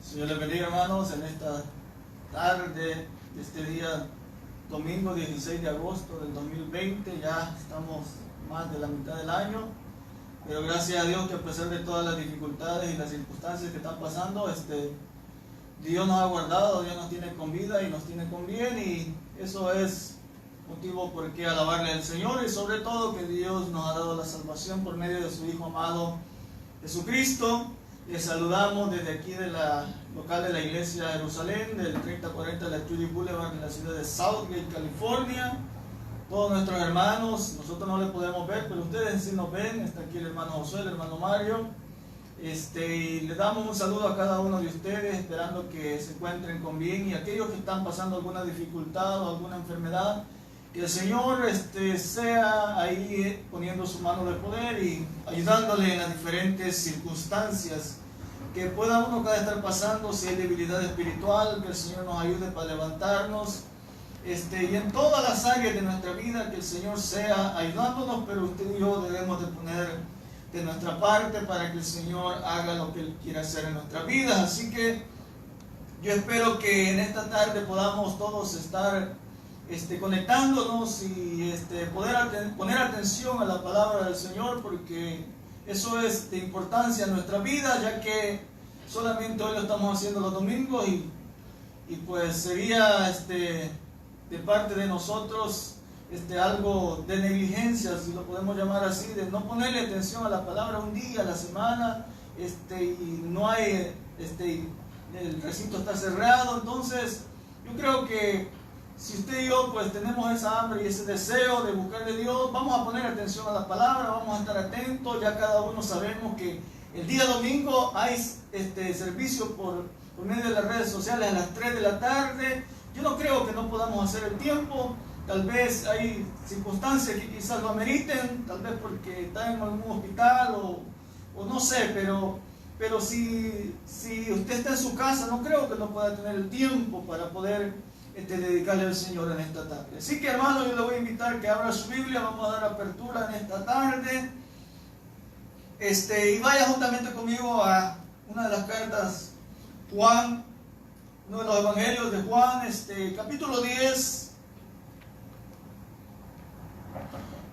Señor les bendiga, hermanos, en esta tarde de este día domingo 16 de agosto del 2020. Ya estamos más de la mitad del año, pero gracias a Dios que a pesar de todas las dificultades y las circunstancias que están pasando, Dios nos ha guardado, Dios nos tiene con vida y nos tiene con bien, y eso es motivo por qué alabarle al Señor, y sobre todo que Dios nos ha dado la salvación por medio de su Hijo amado Jesucristo. Les saludamos desde aquí de la local de la iglesia de Jerusalén, del 3040 de la Trudy Boulevard de la ciudad de Southgate, California. Todos nuestros hermanos, nosotros no les podemos ver, pero ustedes sí nos ven. Está aquí el hermano Josué, el hermano Mario. Y le damos un saludo a cada uno de ustedes, esperando que se encuentren con bien, y aquellos que están pasando alguna dificultad o alguna enfermedad, que el Señor sea ahí poniendo su mano de poder y ayudándole en las diferentes circunstancias que pueda uno cada estar pasando. Si hay debilidad espiritual, que el Señor nos ayude para levantarnos, y en todas las áreas de nuestra vida, que el Señor sea ayudándonos, pero usted y yo debemos de poner de nuestra parte para que el Señor haga lo que Él quiere hacer en nuestras vidas. Así que yo espero que en esta tarde podamos todos estar conectándonos y poder poner atención a la palabra del Señor, porque eso es de importancia en nuestra vida, ya que solamente hoy lo estamos haciendo los domingos, y pues sería de parte de nosotros algo de negligencia, si lo podemos llamar así, de no ponerle atención a la palabra un día a la semana, y no hay, el recinto está cerrado. Entonces yo creo que si usted y yo pues tenemos esa hambre y ese deseo de buscar de Dios, vamos a poner atención a la palabra, vamos a estar atentos. Ya cada uno sabemos que el día domingo hay servicio por medio de las redes sociales a las 3 de la tarde. Yo no creo que no podamos hacer el tiempo. Tal vez hay circunstancias que quizás lo ameriten, tal vez porque está en algún hospital o no sé, pero si usted está en su casa, no creo que no pueda tener el tiempo para poder dedicarle al Señor en esta tarde. Así que, hermano, yo le voy a invitar que abra su Biblia. Vamos a dar apertura en esta tarde, y vaya juntamente conmigo a una de las cartas, Juan, uno de los evangelios de Juan, capítulo 10,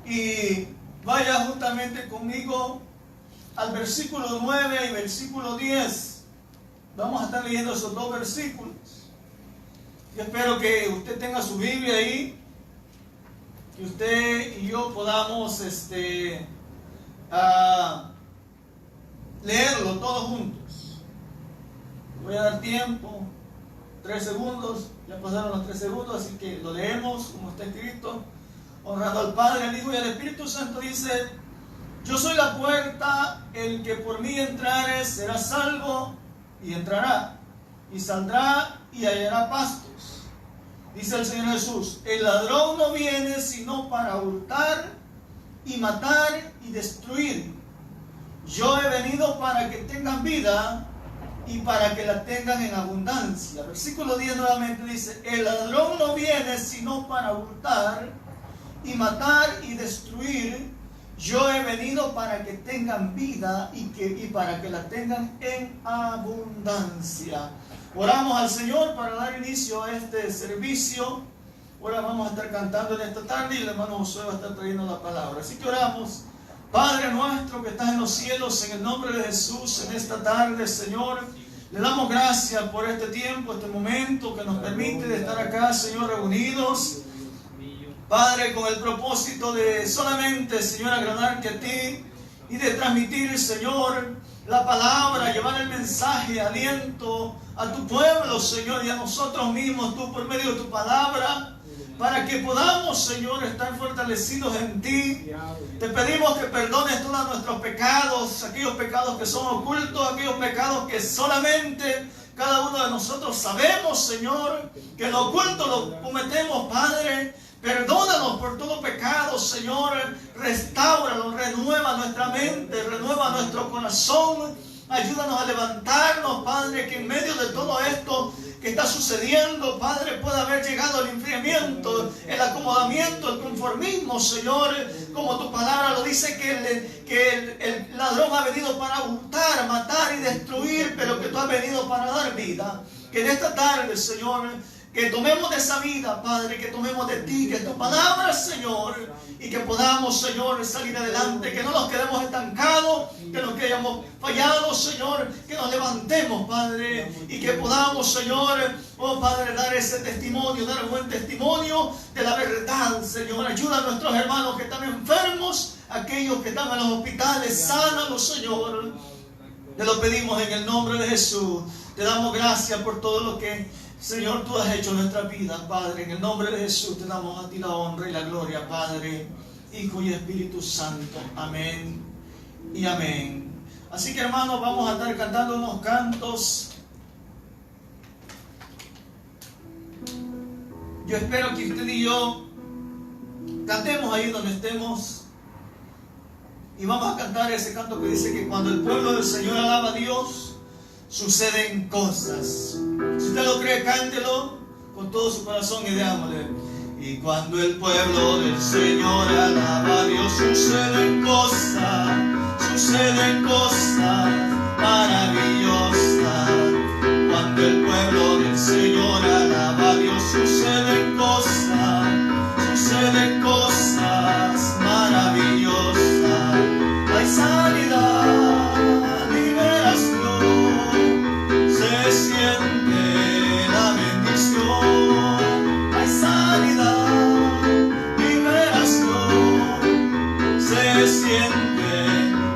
y vaya juntamente conmigo al versículo 9 y versículo 10. Vamos a estar leyendo esos dos versículos. Yo espero que usted tenga su Biblia ahí, que usted y yo podamos leerlo todos juntos. Voy a dar tiempo, 3 segundos, ya pasaron los 3 segundos, así que lo leemos como está escrito. Honrando al Padre, al Hijo y al Espíritu Santo, dice: yo soy la puerta, el que por mí entrare será salvo, y entrará, y saldrá, y hallará pastos. Dice el Señor Jesús: el ladrón no viene sino para hurtar y matar y destruir. Yo he venido para que tengan vida y para que la tengan en abundancia. Versículo 10 nuevamente dice: el ladrón no viene sino para hurtar y matar y destruir. Yo he venido para que tengan vida y para que la tengan en abundancia. Oramos al Señor para dar inicio a este servicio. Ahora vamos a estar cantando en esta tarde y el hermano Josué va a estar trayendo la palabra. Así que oramos. Padre nuestro que estás en los cielos, en el nombre de Jesús, en esta tarde, Señor, le damos gracias por este tiempo, este momento que nos permite de estar acá, Señor, reunidos, Padre, con el propósito de solamente, Señor, agradarte a ti y de transmitir, Señor, la palabra, llevar el mensaje, aliento a tu pueblo, Señor, y a nosotros mismos, tú por medio de tu palabra, para que podamos, Señor, estar fortalecidos en ti. Te pedimos que perdones todos nuestros pecados, aquellos pecados que son ocultos, aquellos pecados que solamente cada uno de nosotros sabemos, Señor, que lo oculto lo cometemos, Padre. Perdónanos por todo pecado, Señor. Restáuranos, renueva nuestra mente, renueva nuestro corazón. Ayúdanos a levantarnos, Padre, que en medio de todo esto que está sucediendo, Padre, pueda haber llegado el enfriamiento, el acomodamiento, el conformismo, Señor. Como tu palabra lo dice, que el ladrón ha venido para hurtar, matar y destruir, pero que tú has has venido para dar vida. Que en esta tarde, Señor, que tomemos de esa vida, Padre, que tomemos de ti, que es tu palabra, Señor, y que podamos, Señor, salir adelante, que no nos quedemos estancados, que no que hayamos fallado, Señor, que nos levantemos, Padre, y que podamos, Señor, oh Padre, dar ese testimonio, dar un buen testimonio de la verdad, Señor. Ayuda a nuestros hermanos que están enfermos, aquellos que están en los hospitales, sánalos, Señor. Te lo pedimos en el nombre de Jesús. Te damos gracias por todo lo que, Señor, tú has hecho en nuestra vida, Padre. En el nombre de Jesús te damos a ti la honra y la gloria, Padre, Hijo y Espíritu Santo. Amén y amén. Así que, hermanos, vamos a estar cantando unos cantos. Yo espero que usted y yo cantemos ahí donde estemos. Y vamos a cantar ese canto que dice que cuando el pueblo del Señor alaba a Dios, suceden cosas. Si usted lo cree, cántelo con todo su corazón y digámosle. Y cuando el pueblo del Señor alaba a Dios, suceden cosas maravillosas. Cuando el pueblo del Señor alaba a Dios, suceden cosas maravillosas. Hay sanidad, liberación, se siente la bendición. Hay sanidad, liberación, se siente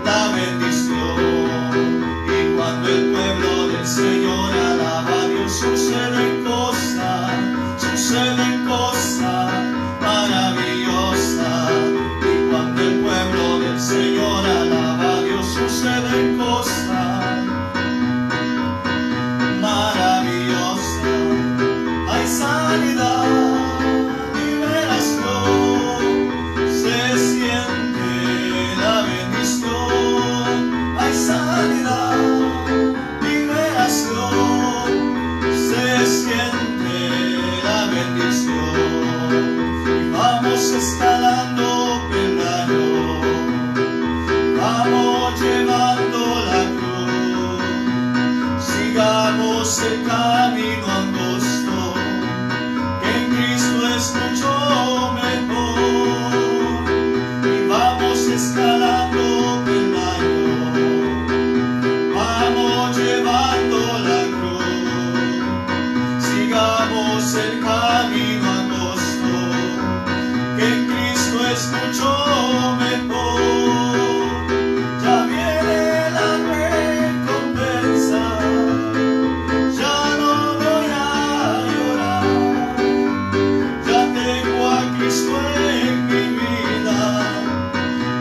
la bendición. Y cuando el pueblo del Señor alaba a Dios, suceden cosas maravillosas. Y cuando el pueblo del Señor alaba a Dios, suceden cosas maravillosas. Hay sanidad, liberación, se siente la bendición. Hay sanidad, liberación, se siente la bendición. Y vamos escalando peldaños, vamos llevando la cruz. Sigamos el camino angosto, que en Cristo es mucho mejor. Y vamos escalando peldaños, vamos llevando la cruz. Sigamos el camino angosto, que en Cristo es mucho mejor. Ya viene la recompensa, ya no voy a llorar. Ya tengo a Cristo en mi vida,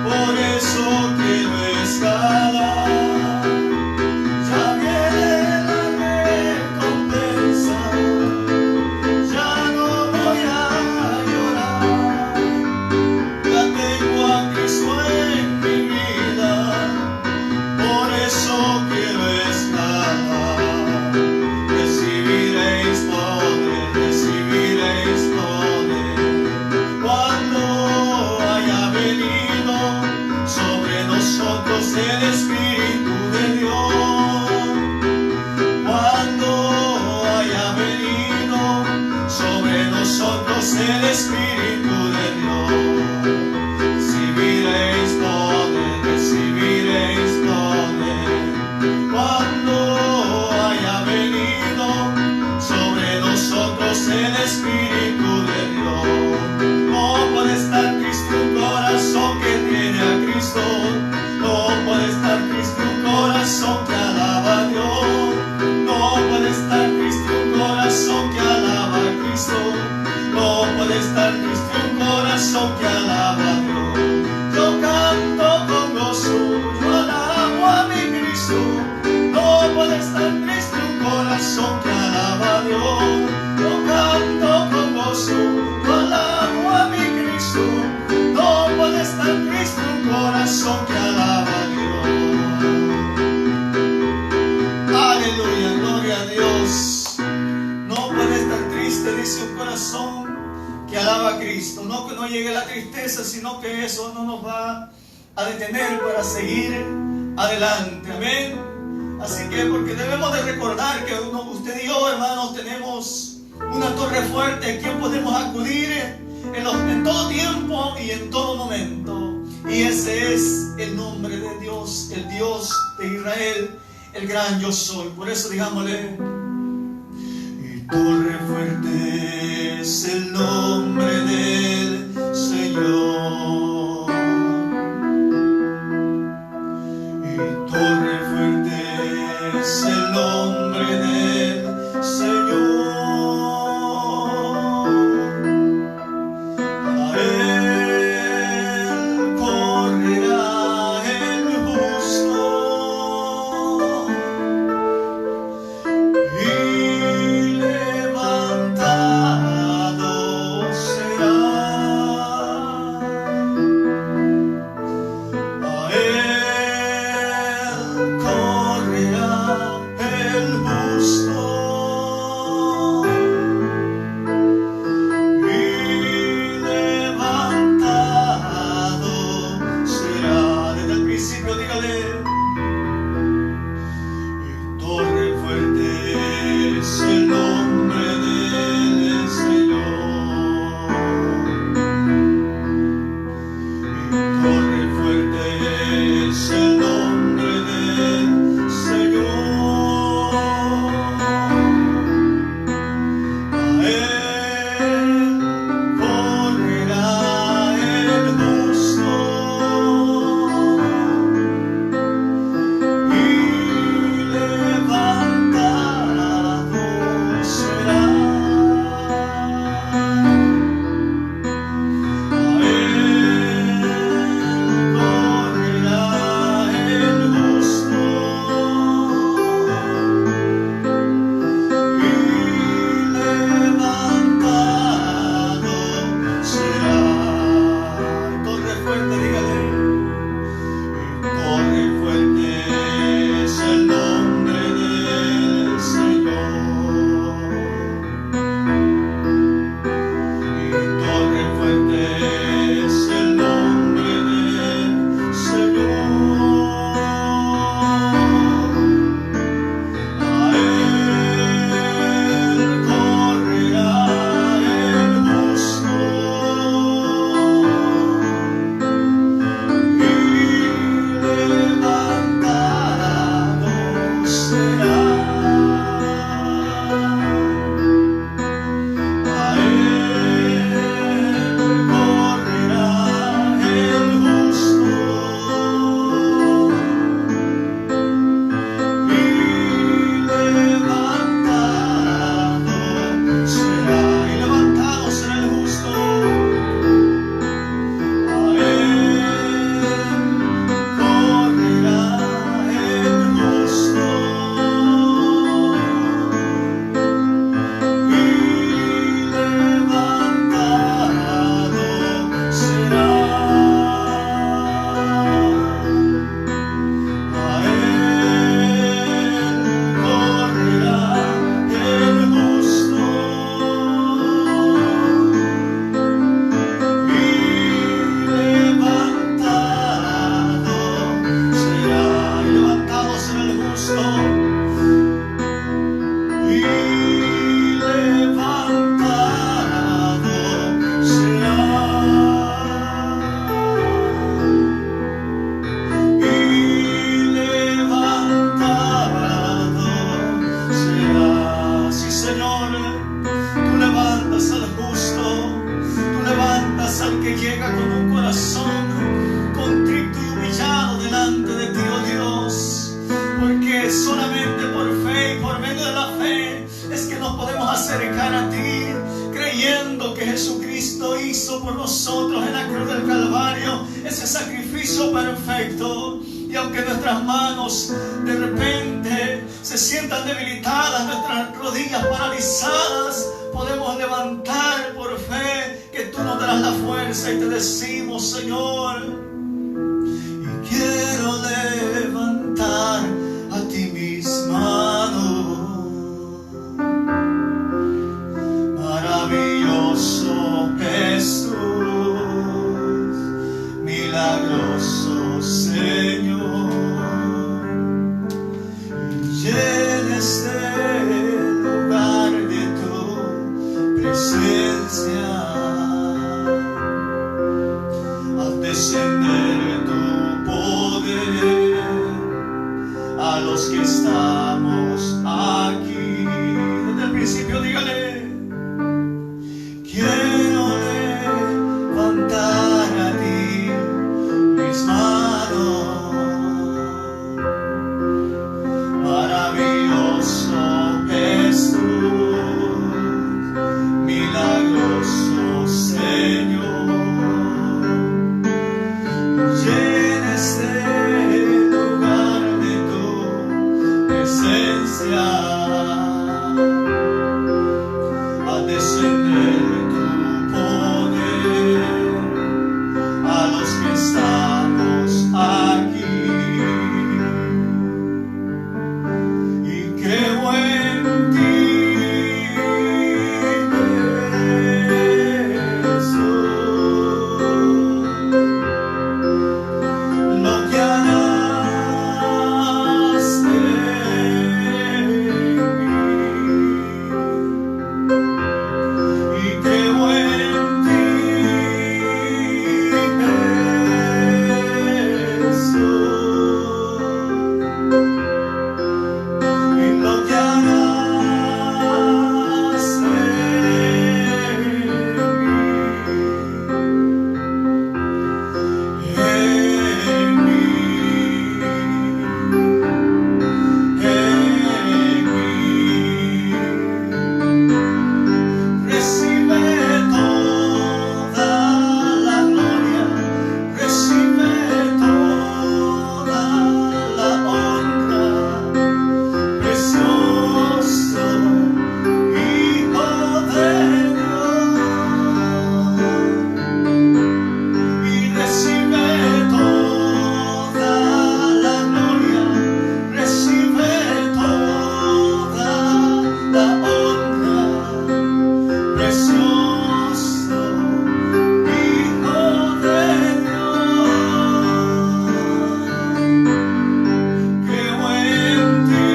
por eso quiero escalar. Ya viene la recompensa, ya no voy a llorar. Ya tengo a Cristo en mi vida, por eso quiero escalar. Recibiréis poder, cuando haya venido sobre nosotros el Espíritu de Dios. Cuando haya venido sobre nosotros el Espíritu de Dios. Recibiréis poder, cuando haya venido sobre nosotros el Espíritu de Dios. No puede estar triste un corazón que tiene a Cristo. No puede estar triste un corazón que alaba a Dios. No puede estar triste un corazón que alaba a Cristo. No puede estar triste un corazón que alaba a Dios. Yo canto con gozo, yo alabo a mi Cristo. No puede estar triste un corazón que alaba a Dios. Yo canto con gozo, yo alabo a mi Cristo. No puede estar triste un corazón que alaba a Dios. Aleluya, gloria a Dios. No puede estar triste, dice un corazón que alaba a Cristo. No que no llegue la tristeza, sino que eso no nos va a detener para seguir adelante. Amén. Así que, porque debemos de recordar que usted y yo, hermanos, tenemos una torre fuerte a quien podemos acudir en todo tiempo y en todo momento. Y ese es el nombre de Dios, el Dios de Israel, el gran yo soy. Por eso digámosle: y torre fuerte es el nombre del Señor. Y torre fuerte es el nombre del Señor. acercar a ti, creyendo que Jesucristo hizo por nosotros en la cruz del Calvario ese sacrificio perfecto. Y aunque nuestras manos de repente se sientan debilitadas, nuestras rodillas paralizadas, podemos levantar por fe que tú nos darás la fuerza y te decimos, Señor, y quiero levantar a ti mis manos. Maravilloso Jesús, milagroso Señor, gracia, a descender tu poder a los que estamos aquí. Y creo en ti, lo que harás en mí. Y creo en ti, Jesús. Y lo que harás en recibe toda la gloria, recibe toda la honra, precioso Hijo de Dios. Y recibe toda la gloria, recibe toda la honra, precioso Hijo de Dios. Creo en ti,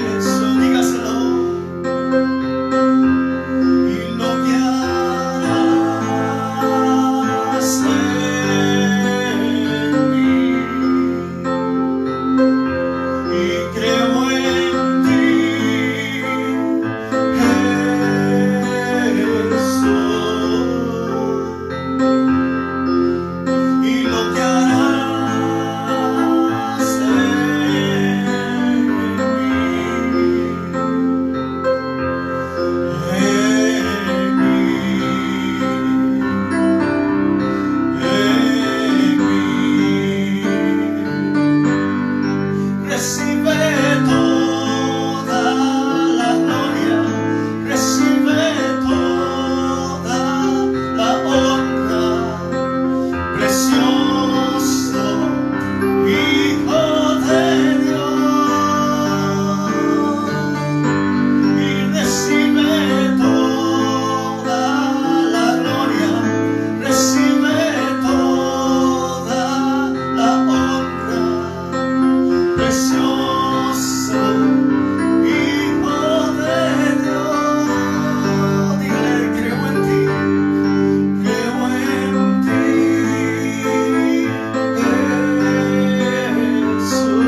Jesús, dígaselo. Y lo que harás en mí. Y creo en ti, Jesús. Y lo que harás en recibe toda la gloria, recibe toda la honra, precioso Hijo de Dios. Y recibe toda la gloria, recibe toda la honra, precioso Hijo de Dios. Dígale, creo en ti, creo en ti, Jesús.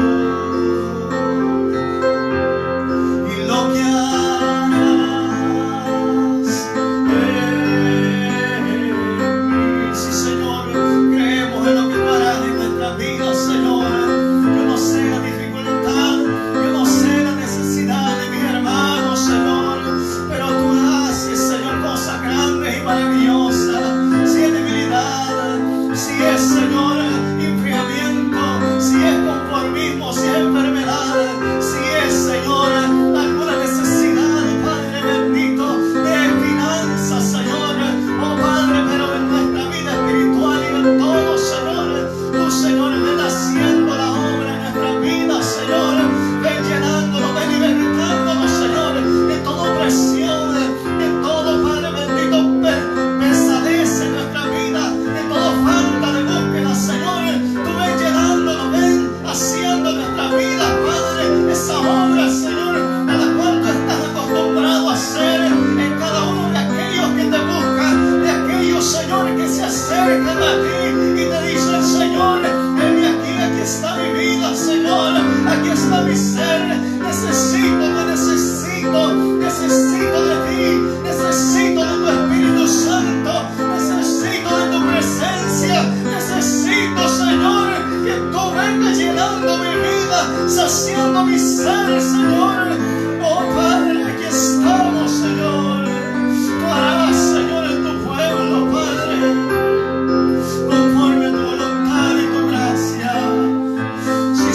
Y lo que harás en mí. Sí, Señor, creemos en lo que tú harás en nuestra vida, Señor. Yo no sé la dificultad, yo no sé la necesidad de mis hermanos, Señor, pero tú haces, Señor, cosas grandes y maravillosas. Si es debilidad, si es, Señor, enfriamiento, si es conformismo, si es enfermedad, si es, Señor, alguna necesidad, Padre bendito, de finanzas, Señor, oh Padre, pero en nuestra vida espiritual y en todo, Señor, tú, Señor, ven haciendo la obra en nuestra vida, Señor, ven llenándonos, ven libertándonos, Señor, de toda opresión, de todo, Padre bendito, pesadez en nuestra vida, de toda falta de búsqueda, Señor, tú ven llenándonos, ven haciendo en nuestra vida, Padre, esa obra, Señor, a la cual tú estás acostumbrado a hacer en cada uno de aquellos que te buscan, de aquellos, Señor, que se acercan a ti y te dicen, Señor, aquí está mi vida, Señor, aquí está mi ser, necesito de ti, necesito de tu Espíritu Santo, necesito de tu presencia, necesito, Señor, que tú vengas llenando mi vida, saciando mi ser, Señor. Oh Padre, aquí estamos, Señor. Tú harás, Señor, en tu pueblo, Padre, conforme a tu voluntad y tu gracia. Sí,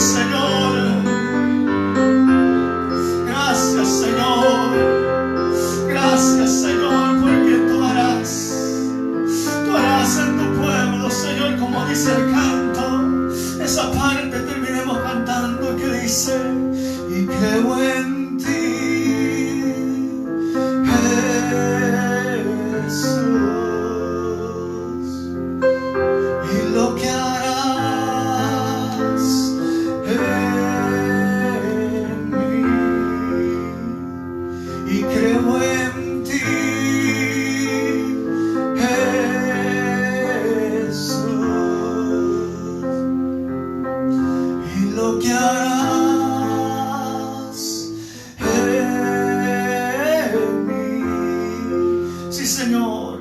dice, y creo en ti, Jesús, y lo que harás en mí, y creo en ti, lo que harás en mí. Sí, Señor,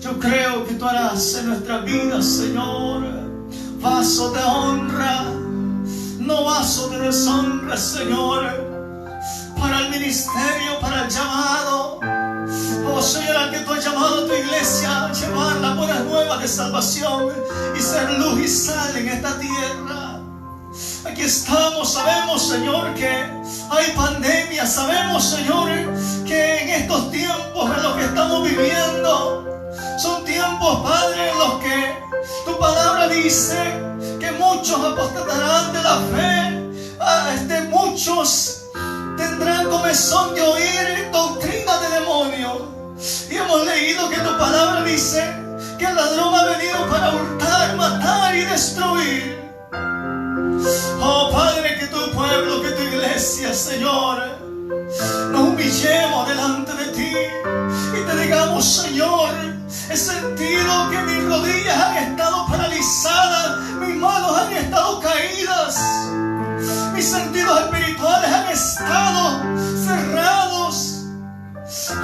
yo creo que tú harás en nuestra vida, Señor, vaso de honra, no vaso de deshonra, Señor, para el ministerio, para el llamado. Oh Señor, que tú has llamado a tu iglesia a llevar las buenas nuevas de salvación y ser luz y sal en esta tierra. Aquí estamos, sabemos, Señor, que hay pandemia, sabemos, Señor, que en estos tiempos en los que estamos viviendo son tiempos, Padre, en los que tu palabra dice que muchos apostatarán de la fe, muchos tendrán comezón de oír doctrina de demonios. Y hemos leído que tu palabra dice que el ladrón ha venido para hurtar, matar y destruir. Oh Padre, que tu pueblo, que tu iglesia, Señor, nos humillemos delante de ti y te digamos, Señor, he sentido que mis rodillas han estado paralizadas, mis manos han estado caídas, mis sentidos espirituales han estado cerrados.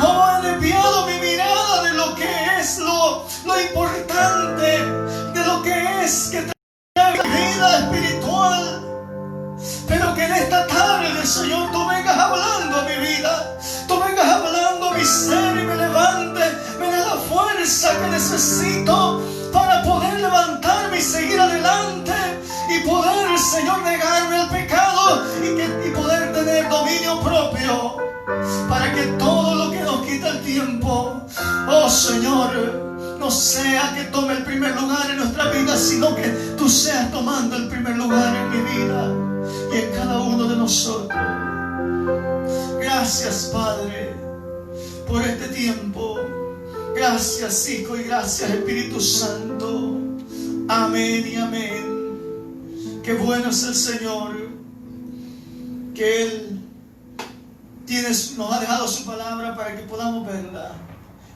Oh, he desviado mi mirada de lo que es lo importante, de lo que es que trae vida espiritual. Pero que en esta tarde, Señor, tú vengas hablando a mi vida, tú vengas hablando a mi ser y me levante, me dé la fuerza que necesito para poder levantarme y seguir adelante y poder, Señor, negarme al pecado y poder tener dominio propio, para que todo lo que nos quita el tiempo, oh Señor, no sea que tome el primer lugar en nuestra vida, sino que tú seas tomando el primer lugar en mi vida y en cada uno de nosotros. Gracias, Padre, por este tiempo. Gracias, Hijo, y gracias, Espíritu Santo. Amén y amén. Qué bueno es el Señor, que Él nos ha dejado su palabra para que podamos verla.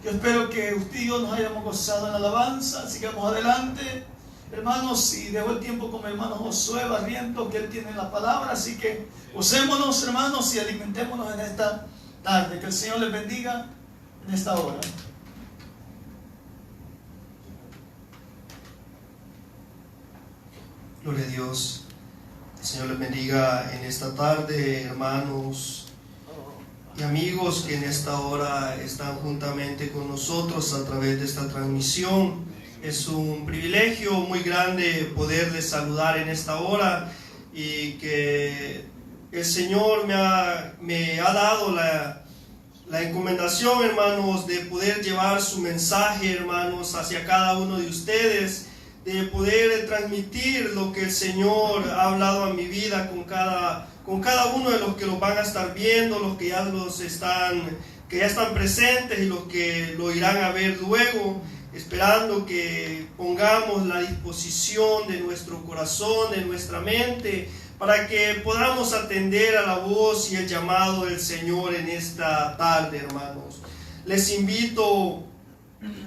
Yo espero que usted y yo nos hayamos gozado en la alabanza. Sigamos adelante, hermanos, y dejo el tiempo con mi hermano Josué Barrientos, que él tiene la palabra. Así que usémonos, hermanos, y alimentémonos en esta tarde. Que el Señor les bendiga en esta hora. Gloria a Dios. El Señor les bendiga en esta tarde, hermanos y amigos que en esta hora están juntamente con nosotros a través de esta transmisión. Es un privilegio muy grande poderles saludar en esta hora y que el Señor me ha dado la encomendación, hermanos, de poder llevar su mensaje, hermanos, hacia cada uno de ustedes, de poder transmitir lo que el Señor ha hablado a mi vida con cada uno de los que lo van a estar viendo, los que ya están presentes y los que lo irán a ver luego, esperando que pongamos la disposición de nuestro corazón, de nuestra mente, para que podamos atender a la voz y el llamado del Señor en esta tarde, hermanos. Les invito,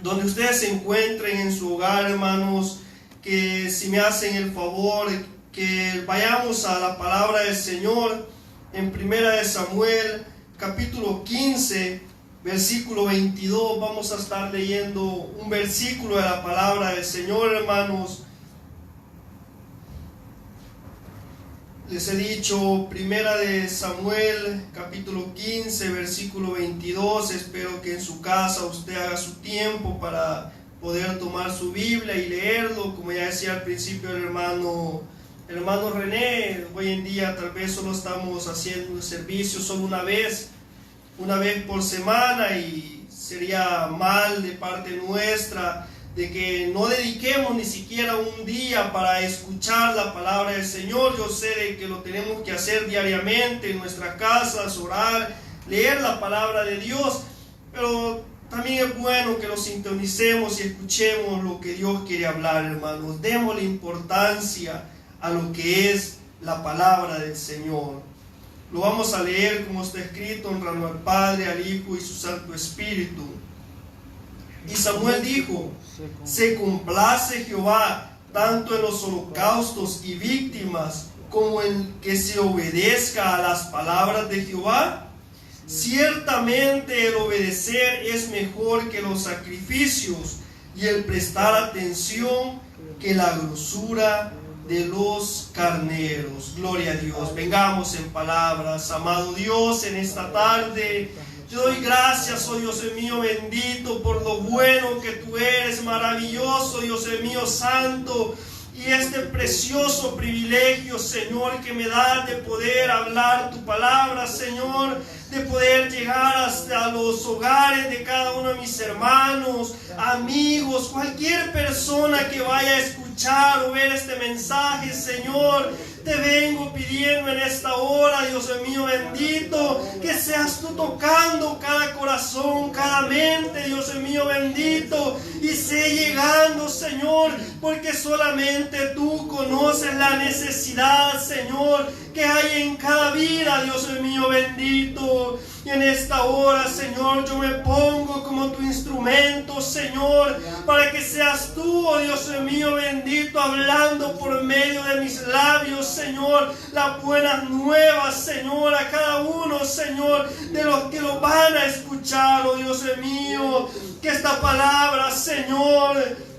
donde ustedes se encuentren en su hogar, hermanos, que si me hacen el favor, que vayamos a la palabra del Señor en 1 Samuel capítulo 15 versículo 22. Vamos a estar leyendo un versículo de la palabra del Señor, hermanos. Les he dicho 1 Samuel capítulo 15 versículo 22. Espero que en su casa usted haga su tiempo para poder tomar su Biblia y leerlo. Como ya decía al principio el hermano René, hoy en día tal vez solo estamos haciendo el servicio solo una vez por semana, y sería mal de parte nuestra de que no dediquemos ni siquiera un día para escuchar la palabra del Señor. Yo sé de que lo tenemos que hacer diariamente en nuestras casas, orar, leer la palabra de Dios, pero también es bueno que lo sintonicemos y escuchemos lo que Dios quiere hablar, hermanos. Démosle importancia a lo que es la palabra del Señor. Lo vamos a leer como está escrito, honrando al Padre, al Hijo y su Santo Espíritu. Y Samuel dijo: se complace Jehová tanto en los holocaustos y víctimas como en que se obedezca a las palabras de Jehová. Ciertamente el obedecer es mejor que los sacrificios, y el prestar atención que la grosura de los carneros. Gloria a Dios. Vengamos en palabras. Amado Dios, en esta tarde yo doy gracias, oh Dios mío bendito, por lo bueno que tú eres, maravilloso, Dios mío santo, y este precioso privilegio, Señor, que me das de poder hablar tu palabra, Señor, de poder llegar hasta los hogares de cada uno de mis hermanos, amigos, cualquier persona que vaya a escuchar o ver este mensaje, Señor. Te vengo pidiendo en esta hora, Dios mío bendito, que seas tú tocando cada corazón, cada mente, Dios mío bendito, y sé llegando, Señor, porque solamente tú conoces la necesidad, Señor, que hay en cada vida, Dios mío bendito. Y en esta hora, Señor, yo me pongo como tu instrumento, Señor, para que seas tú, oh Dios mío bendito, hablando por medio de mis labios, Señor, las buenas nuevas, Señor, a cada uno, Señor, de los que lo van a escuchar, oh Dios mío, que esta palabra, Señor,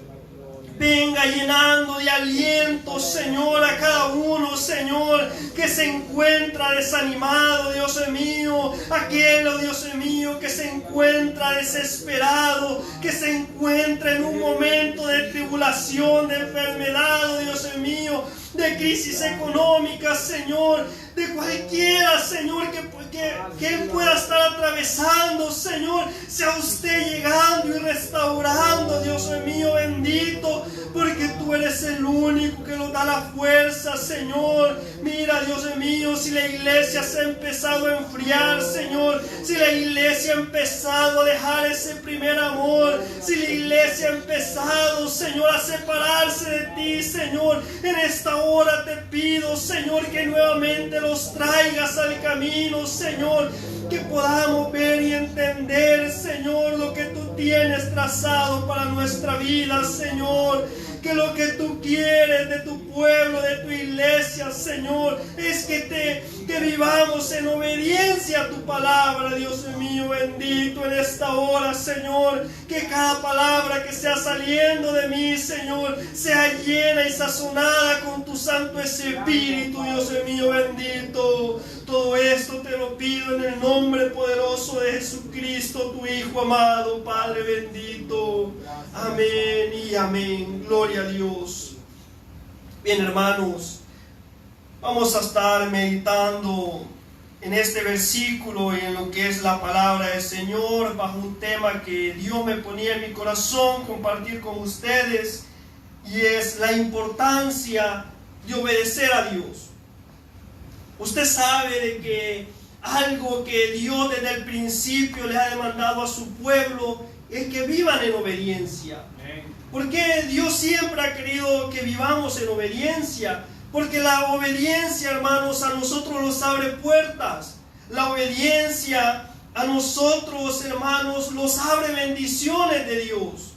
venga llenando de aliento, Señor, a cada uno, Señor, que se encuentra desanimado, Dios mío, aquel, oh Dios mío, que se encuentra desesperado, que se encuentra en un momento de tribulación, de enfermedad, oh Dios mío, de crisis económica, Señor, de cualquiera, Señor, que Él pueda estar atravesando, Señor, sea usted llegando y restaurando, Dios mío bendito, porque tú eres el único que nos da la fuerza, Señor. Mira, Dios mío, si la iglesia se ha empezado a enfriar, Señor, si la iglesia ha empezado a dejar ese primer amor, si la iglesia ha empezado, Señor, a separarse de ti, Señor, en esta hora te pido, Señor, que nuevamente los traigas al camino, Señor, que podamos ver y entender, Señor, lo que tú tienes trazado para nuestra vida, Señor, que lo que tú quieres de tu pueblo, de tu iglesia, Señor, es que vivamos en obediencia a tu palabra, Dios mío bendito, en esta hora, Señor, que cada palabra que sea saliendo de mí, Señor, sea llena y sazonada con tu Santo Espíritu, Dios mío bendito. Todo esto te lo pido en el nombre poderoso de Jesucristo, tu Hijo amado, Padre bendito. Amén y amén. Gloria a Dios. Bien, hermanos, vamos a estar meditando en este versículo y en lo que es la palabra del Señor, bajo un tema que Dios me ponía en mi corazón compartir con ustedes, y es la importancia de obedecer a Dios. Usted sabe de que algo que Dios desde el principio le ha demandado a su pueblo es que vivan en obediencia. Porque Dios siempre ha querido que vivamos en obediencia. Porque la obediencia, hermanos, a nosotros nos abre puertas. La obediencia a nosotros, hermanos, nos abre bendiciones de Dios.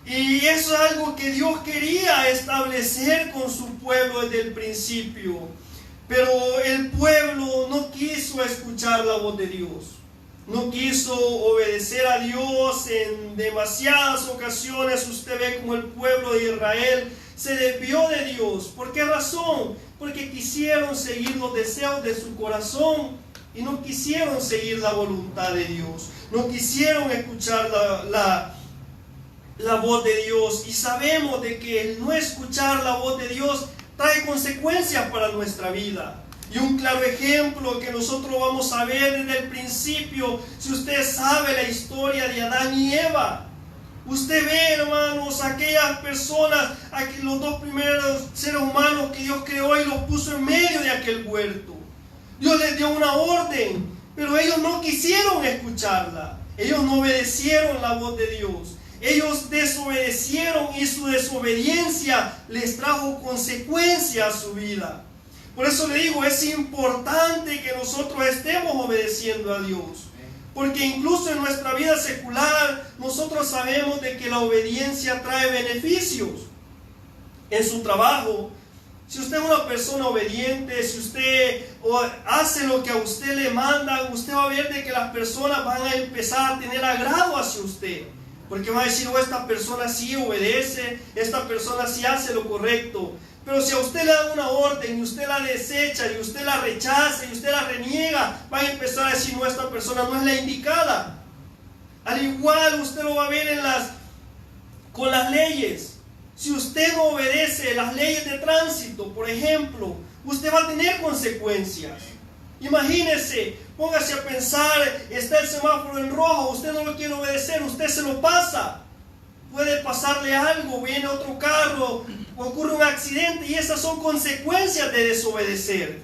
Y eso es algo que Dios quería establecer con su pueblo desde el principio. Pero el pueblo no quiso escuchar la voz de Dios. No quiso obedecer a Dios. En demasiadas ocasiones usted ve como el pueblo de Israel se desvió de Dios. ¿Por qué razón? Porque quisieron seguir los deseos de su corazón y no quisieron seguir la voluntad de Dios. No quisieron escuchar la voz de Dios. Y sabemos de que el no escuchar la voz de Dios trae consecuencias para nuestra vida. Y un claro ejemplo que nosotros vamos a ver desde el principio, si usted sabe la historia de Adán y Eva. Usted ve, hermanos, aquellas personas, los dos primeros seres humanos que Dios creó y los puso en medio de aquel huerto. Dios les dio una orden, pero ellos no quisieron escucharla. Ellos no obedecieron la voz de Dios. Ellos desobedecieron y su desobediencia les trajo consecuencias a su vida. Por eso le digo, es importante que nosotros estemos obedeciendo a Dios. Porque incluso en nuestra vida secular nosotros sabemos de que la obediencia trae beneficios. En su trabajo, si usted es una persona obediente, si usted hace lo que a usted le mandan, usted va a ver de que las personas van a empezar a tener agrado hacia usted. Porque van a decir, esta persona sí obedece, esta persona sí hace lo correcto. Pero si a usted le dan una orden y usted la desecha y usted la rechaza y usted la reniega, van a empezar a decir, no, esta persona no es la indicada. Al igual usted lo va a ver con las leyes. Si usted no obedece las leyes de tránsito, por ejemplo, usted va a tener consecuencias. Imagínese, póngase a pensar, está el semáforo en rojo, usted no lo quiere obedecer, usted se lo pasa. Puede pasarle algo, viene otro carro, ocurre un accidente y esas son consecuencias de desobedecer.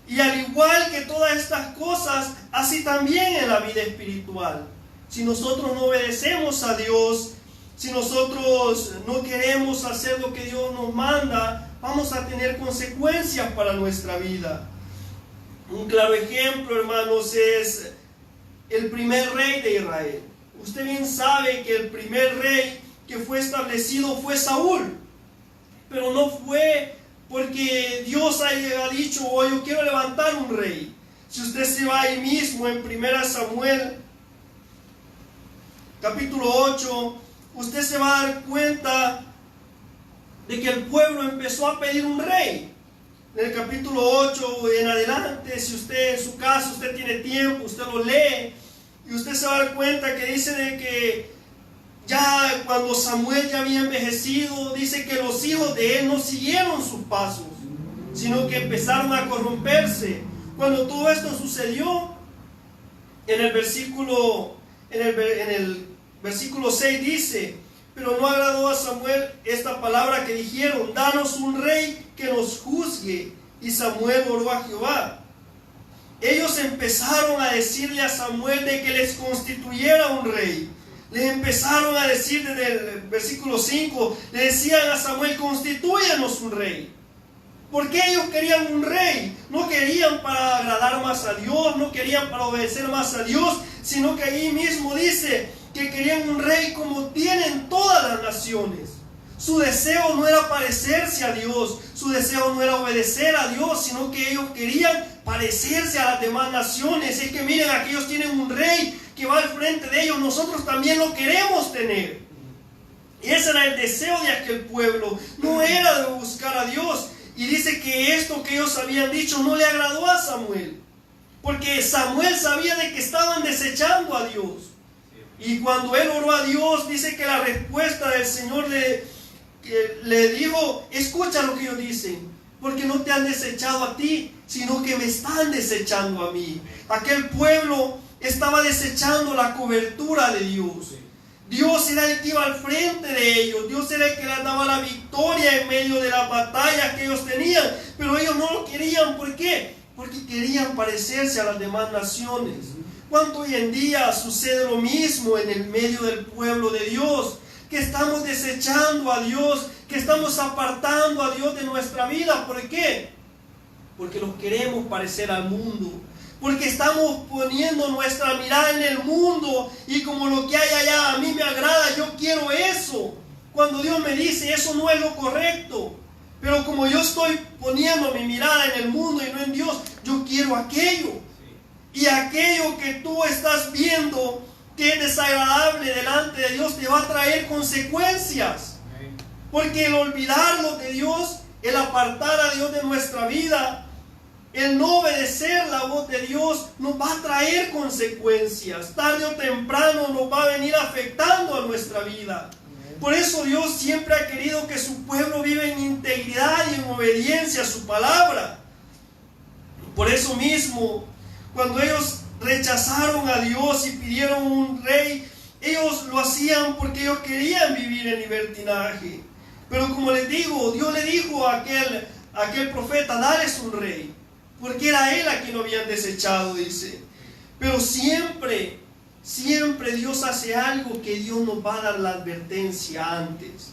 Y al igual que todas estas cosas, así también en la vida espiritual. Si nosotros no obedecemos a Dios, si nosotros no queremos hacer lo que Dios nos manda, vamos a tener consecuencias para nuestra vida. Un claro ejemplo, hermanos, es el primer rey de Israel. Usted bien sabe que el primer rey que fue establecido fue Saúl. Pero no fue porque Dios haya dicho, yo quiero levantar un rey. Si usted se va ahí mismo en 1 Samuel, capítulo 8, usted se va a dar cuenta de que el pueblo empezó a pedir un rey. En el capítulo 8 en adelante, si usted en su casa, usted tiene tiempo, usted lo lee, y usted se va a dar cuenta que dice de que ya cuando Samuel ya había envejecido, dice que los hijos de él no siguieron sus pasos, sino que empezaron a corromperse. Cuando todo esto sucedió, en el versículo 6 dice, pero no agradó a Samuel esta palabra que dijeron, danos un rey que nos juzgue. Y Samuel oró a Jehová. Ellos empezaron a decirle a Samuel de que les constituyera un rey. Les empezaron a decir desde el versículo 5, le decían a Samuel, constitúyanos un rey. Porque ellos querían un rey, no querían para agradar más a Dios, no querían para obedecer más a Dios, sino que allí mismo dice que querían un rey como tienen todas las naciones. Su deseo no era parecerse a Dios, su deseo no era obedecer a Dios, sino que ellos querían parecerse a las demás naciones. Es que miren, aquí ellos tienen un rey que va al frente de ellos, nosotros también lo queremos tener. Y ese era el deseo de aquel pueblo, no era de buscar a Dios. Y dice que esto que ellos habían dicho no le agradó a Samuel, porque Samuel sabía de que estaban desechando a Dios. Y cuando él oró a Dios, dice que la respuesta del Señor le dijo, escucha lo que ellos dicen, porque no te han desechado a ti, sino que me están desechando a mí. Aquel pueblo estaba desechando la cobertura de Dios. Dios era el que iba al frente de ellos, Dios era el que les daba la victoria en medio de las batallas que ellos tenían, pero ellos no lo querían. ¿Por qué? Porque querían parecerse a las demás naciones. ¿Cuánto hoy en día sucede lo mismo en el medio del pueblo de Dios? Que estamos desechando a Dios, que estamos apartando a Dios de nuestra vida. ¿Por qué? Porque nos queremos parecer al mundo. Porque estamos poniendo nuestra mirada en el mundo y como lo que hay allá a mí me agrada, yo quiero eso. Cuando Dios me dice eso no es lo correcto. Pero como yo estoy poniendo mi mirada en el mundo y no en Dios, yo quiero aquello. Y aquello que tú estás viendo que es desagradable delante de Dios te va a traer consecuencias. Porque el olvidarnos de Dios, el apartar a Dios de nuestra vida, el no obedecer la voz de Dios nos va a traer consecuencias. Tarde o temprano nos va a venir afectando a nuestra vida. Por eso Dios siempre ha querido que su pueblo viva en integridad y en obediencia a su palabra. Por eso mismo, cuando ellos rechazaron a Dios y pidieron un rey, ellos lo hacían porque ellos querían vivir en libertinaje. Pero como les digo, Dios le dijo a aquel profeta, dales un rey, porque era él a quien lo habían desechado, dice. Pero siempre Dios hace algo que Dios nos va a dar la advertencia antes.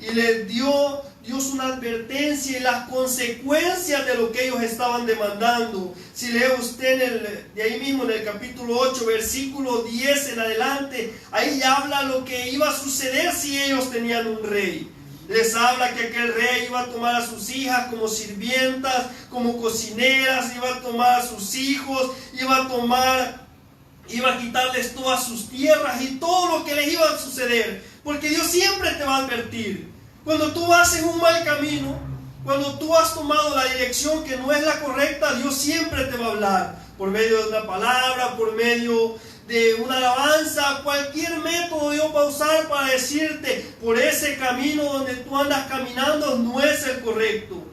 Y les dio Dios una advertencia y las consecuencias de lo que ellos estaban demandando. Si lee usted de ahí mismo en el capítulo 8, versículo 10 en adelante, ahí habla lo que iba a suceder si ellos tenían un rey. Les habla que aquel rey iba a tomar a sus hijas como sirvientas, como cocineras, iba a tomar a sus hijos, iba a quitarles todas sus tierras y todo lo que les iba a suceder. Porque Dios siempre te va a advertir. Cuando tú vas en un mal camino, cuando tú has tomado la dirección que no es la correcta, Dios siempre te va a hablar. Por medio de una palabra, por medio de una alabanza, cualquier método Dios va a usar para decirte, por ese camino donde tú andas caminando no es el correcto.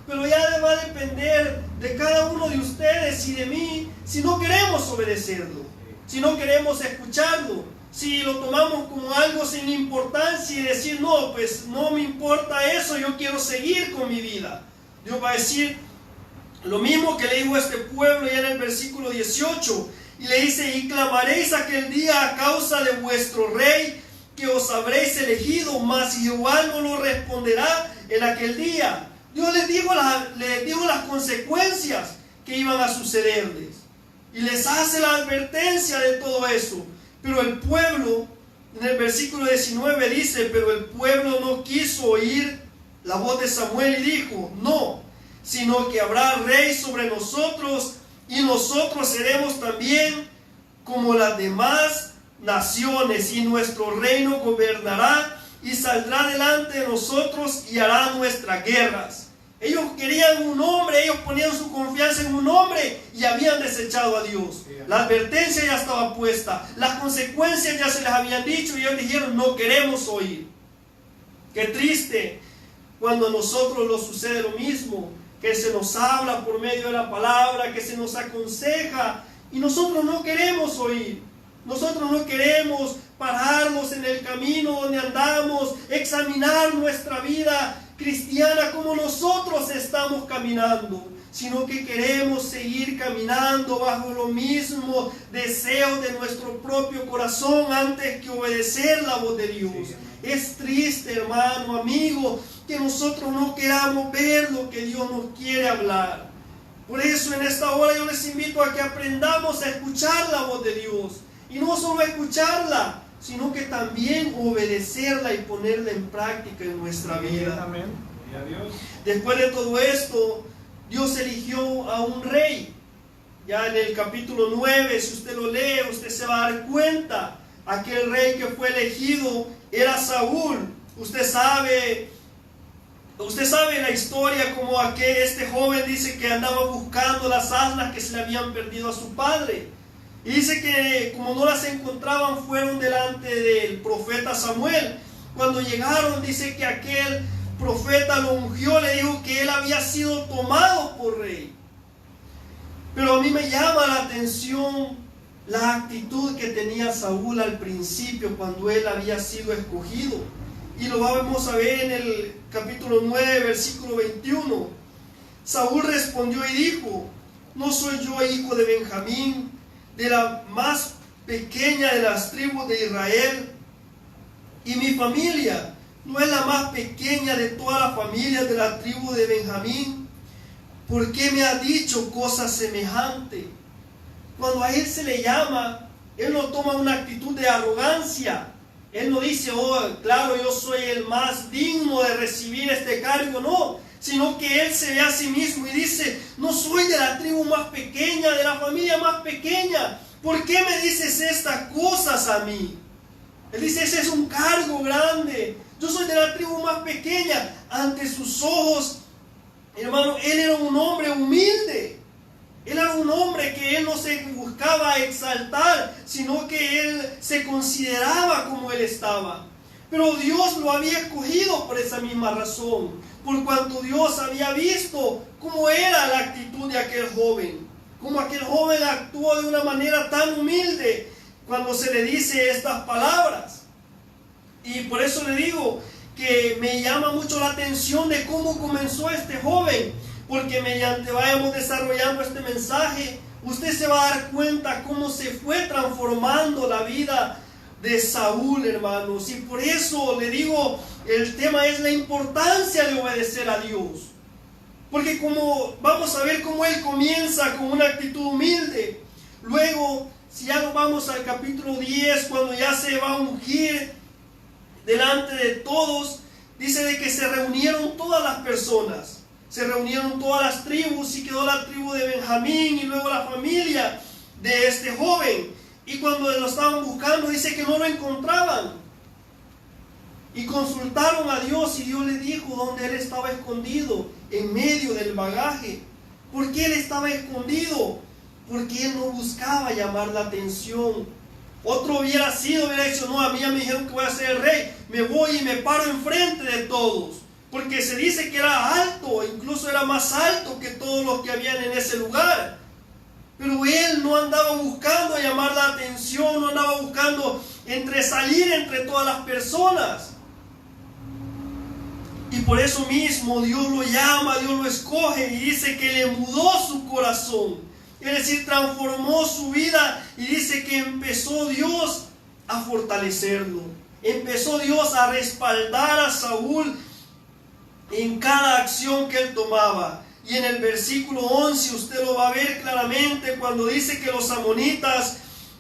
Pero ya va a depender de cada uno de ustedes y de mí si no queremos obedecerlo, si no queremos escucharlo. Si lo tomamos como algo sin importancia y decir, no, pues no me importa eso, yo quiero seguir con mi vida. Dios va a decir lo mismo que le dijo a este pueblo ya en el versículo 18. Y le dice, y clamaréis aquel día a causa de vuestro rey que os habréis elegido, mas Jehová no lo responderá en aquel día. Dios les dijo las consecuencias que iban a sucederles. Y les hace la advertencia de todo eso. Pero el pueblo, en el versículo 19 dice, pero el pueblo no quiso oír la voz de Samuel y dijo, no, sino que habrá rey sobre nosotros y nosotros seremos también como las demás naciones y nuestro reino gobernará y saldrá delante de nosotros y hará nuestras guerras. Ellos querían un hombre, ellos ponían su confianza en un hombre y habían desechado a Dios. La advertencia ya estaba puesta, las consecuencias ya se les habían dicho y ellos dijeron, no queremos oír. Qué triste cuando a nosotros nos sucede lo mismo, que se nos habla por medio de la palabra, que se nos aconseja y nosotros no queremos oír. Nosotros no queremos pararnos en el camino donde andamos, examinar nuestra vida cristiana como nosotros estamos caminando, sino que queremos seguir caminando bajo los mismos deseos de nuestro propio corazón antes que obedecer la voz de Dios. Es triste, hermano, amigo, que nosotros no queramos ver lo que Dios nos quiere hablar. Por eso en esta hora yo les invito a que aprendamos a escuchar la voz de Dios. Y no solo escucharla, sino que también obedecerla y ponerla en práctica en nuestra vida. Amén. Después de todo esto, Dios eligió a un rey. Ya en el capítulo 9, si usted lo lee, usted se va a dar cuenta. Aquel rey que fue elegido era Saúl. Usted sabe la historia, como este joven dice que andaba buscando las asnas que se le habían perdido a su padre. Y dice que como no las encontraban, fueron delante del profeta Samuel. Cuando llegaron, dice que aquel profeta lo ungió, le dijo que él había sido tomado por rey. Pero a mí me llama la atención la actitud que tenía Saúl al principio, cuando él había sido escogido. Y lo vamos a ver en el capítulo 9, versículo 21. Saúl respondió y dijo, ¿no soy yo hijo de Benjamín, de la más pequeña de las tribus de Israel? Y mi familia no es la más pequeña de todas las familias de la tribu de Benjamín. ¿Por qué me ha dicho cosas semejantes? Cuando a él se le llama, él no toma una actitud de arrogancia. Él no dice, oh, claro, yo soy el más digno de recibir este cargo. No, sino que él se ve a sí mismo y dice, no soy de la tribu más pequeña, de la familia más pequeña. ¿Por qué me dices estas cosas a mí? Él dice, ese es un cargo grande. Yo soy de la tribu más pequeña. Ante sus ojos, hermano, él era un hombre humilde. Él era un hombre que él no se buscaba exaltar, sino que él se consideraba como él estaba. Pero Dios lo había escogido por esa misma razón, por cuanto Dios había visto cómo era la actitud de aquel joven, cómo aquel joven actuó de una manera tan humilde. cuando se le dice estas palabras. Y por eso le digo que me llama mucho la atención de cómo comenzó este joven, porque mediante vayamos desarrollando este mensaje, usted se va a dar cuenta cómo se fue transformando la vida de Saúl, hermanos. Y por eso le digo, el tema es la importancia de obedecer a Dios. Porque como vamos a ver cómo él comienza con una actitud humilde. Luego, si ya nos vamos al capítulo 10, cuando ya se va a ungir delante de todos, dice de que se reunieron todas las personas. Se reunieron todas las tribus y quedó la tribu de Benjamín y luego la familia de este joven. Y cuando lo estaban buscando, dice que no lo encontraban. Y consultaron a Dios y Dios le dijo dónde él estaba escondido, en medio del bagaje. ¿Por qué él estaba escondido? Porque él no buscaba llamar la atención. Otro hubiera dicho, no, a mí ya me dijeron que voy a ser el rey, me voy y me paro enfrente de todos. Porque se dice que era alto, incluso era más alto que todos los que habían en ese lugar. Pero él no andaba buscando llamar la atención, no andaba buscando salir entre todas las personas. Y por eso mismo Dios lo llama, Dios lo escoge y dice que le mudó su corazón. Es decir, transformó su vida y dice que empezó Dios a fortalecerlo. Empezó Dios a respaldar a Saúl en cada acción que él tomaba. Y en el versículo 11 usted lo va a ver claramente cuando dice que los amonitas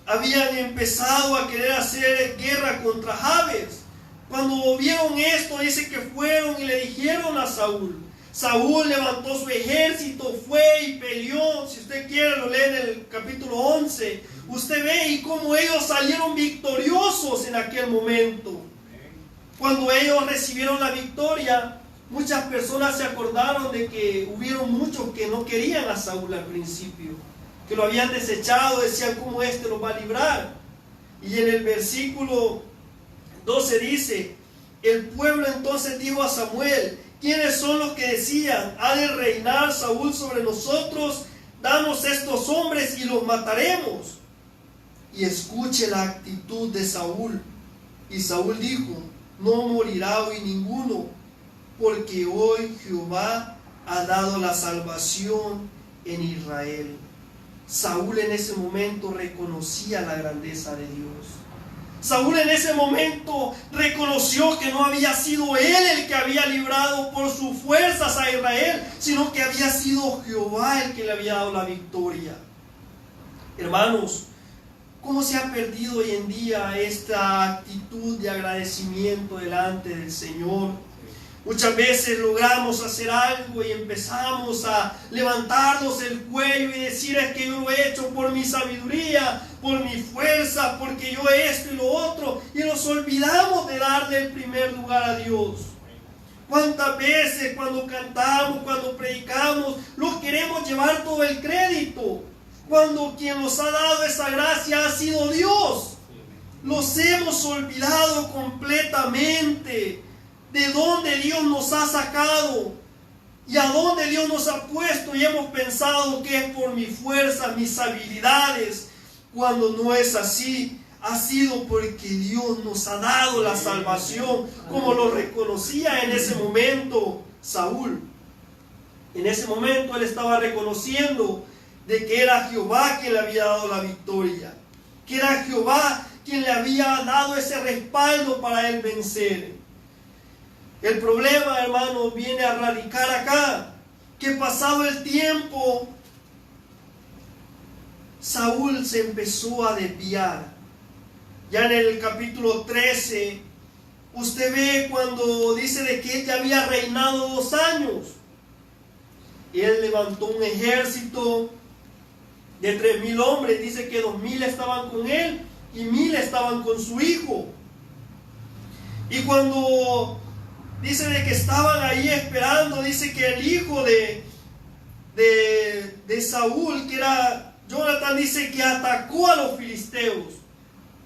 habían empezado a querer hacer guerra contra Jabes. Cuando vieron esto, dice que fueron y le dijeron a Saúl. Saúl levantó su ejército, fue y peleó. Si usted quiere lo lee en el capítulo 11. Usted ve y cómo ellos salieron victoriosos en aquel momento. Cuando ellos recibieron la victoria, muchas personas se acordaron de que hubieron muchos que no querían a Saúl al principio, que lo habían desechado, decían cómo este lo va a librar. Y en el versículo 12 dice, el pueblo entonces dijo a Samuel, ¿quiénes son los que decían, ha de reinar Saúl sobre nosotros? Danos estos hombres y los mataremos. Y escuche la actitud de Saúl. Y Saúl dijo, no morirá hoy ninguno, porque hoy Jehová ha dado la salvación en Israel. Saúl en ese momento reconocía la grandeza de Dios. Saúl en ese momento reconoció que no había sido él el que había librado por sus fuerzas a Israel, sino que había sido Jehová el que le había dado la victoria. Hermanos, ¿cómo se ha perdido hoy en día esta actitud de agradecimiento delante del Señor? Muchas veces logramos hacer algo y empezamos a levantarnos el cuello y decir, es que yo lo he hecho por mi sabiduría, por mi fuerza, porque yo esto y lo otro, y nos olvidamos de darle el primer lugar a Dios. ¿Cuántas veces cuando cantamos, cuando predicamos, los queremos llevar todo el crédito, cuando quien nos ha dado esa gracia ha sido Dios? Los hemos olvidado completamente de dónde Dios nos ha sacado y a dónde Dios nos ha puesto, y hemos pensado que es por mi fuerza, mis habilidades, cuando no es así. Ha sido porque Dios nos ha dado la salvación, como lo reconocía en ese momento Saúl. En ese momento él estaba reconociendo de que era Jehová quien le había dado la victoria, que era Jehová quien le había dado ese respaldo para él vencer. El problema, hermanos, viene a radicar acá, que pasado el tiempo, Saúl se empezó a desviar. Ya en el capítulo 13, usted ve cuando dice de que él ya había reinado 2 años. Él levantó un ejército de 3,000 hombres, dice que 2,000 estaban con él y 1,000 estaban con su hijo. Y cuando dice de que estaban ahí esperando, dice que el hijo de Saúl, que era Jonatán, dice que atacó a los filisteos,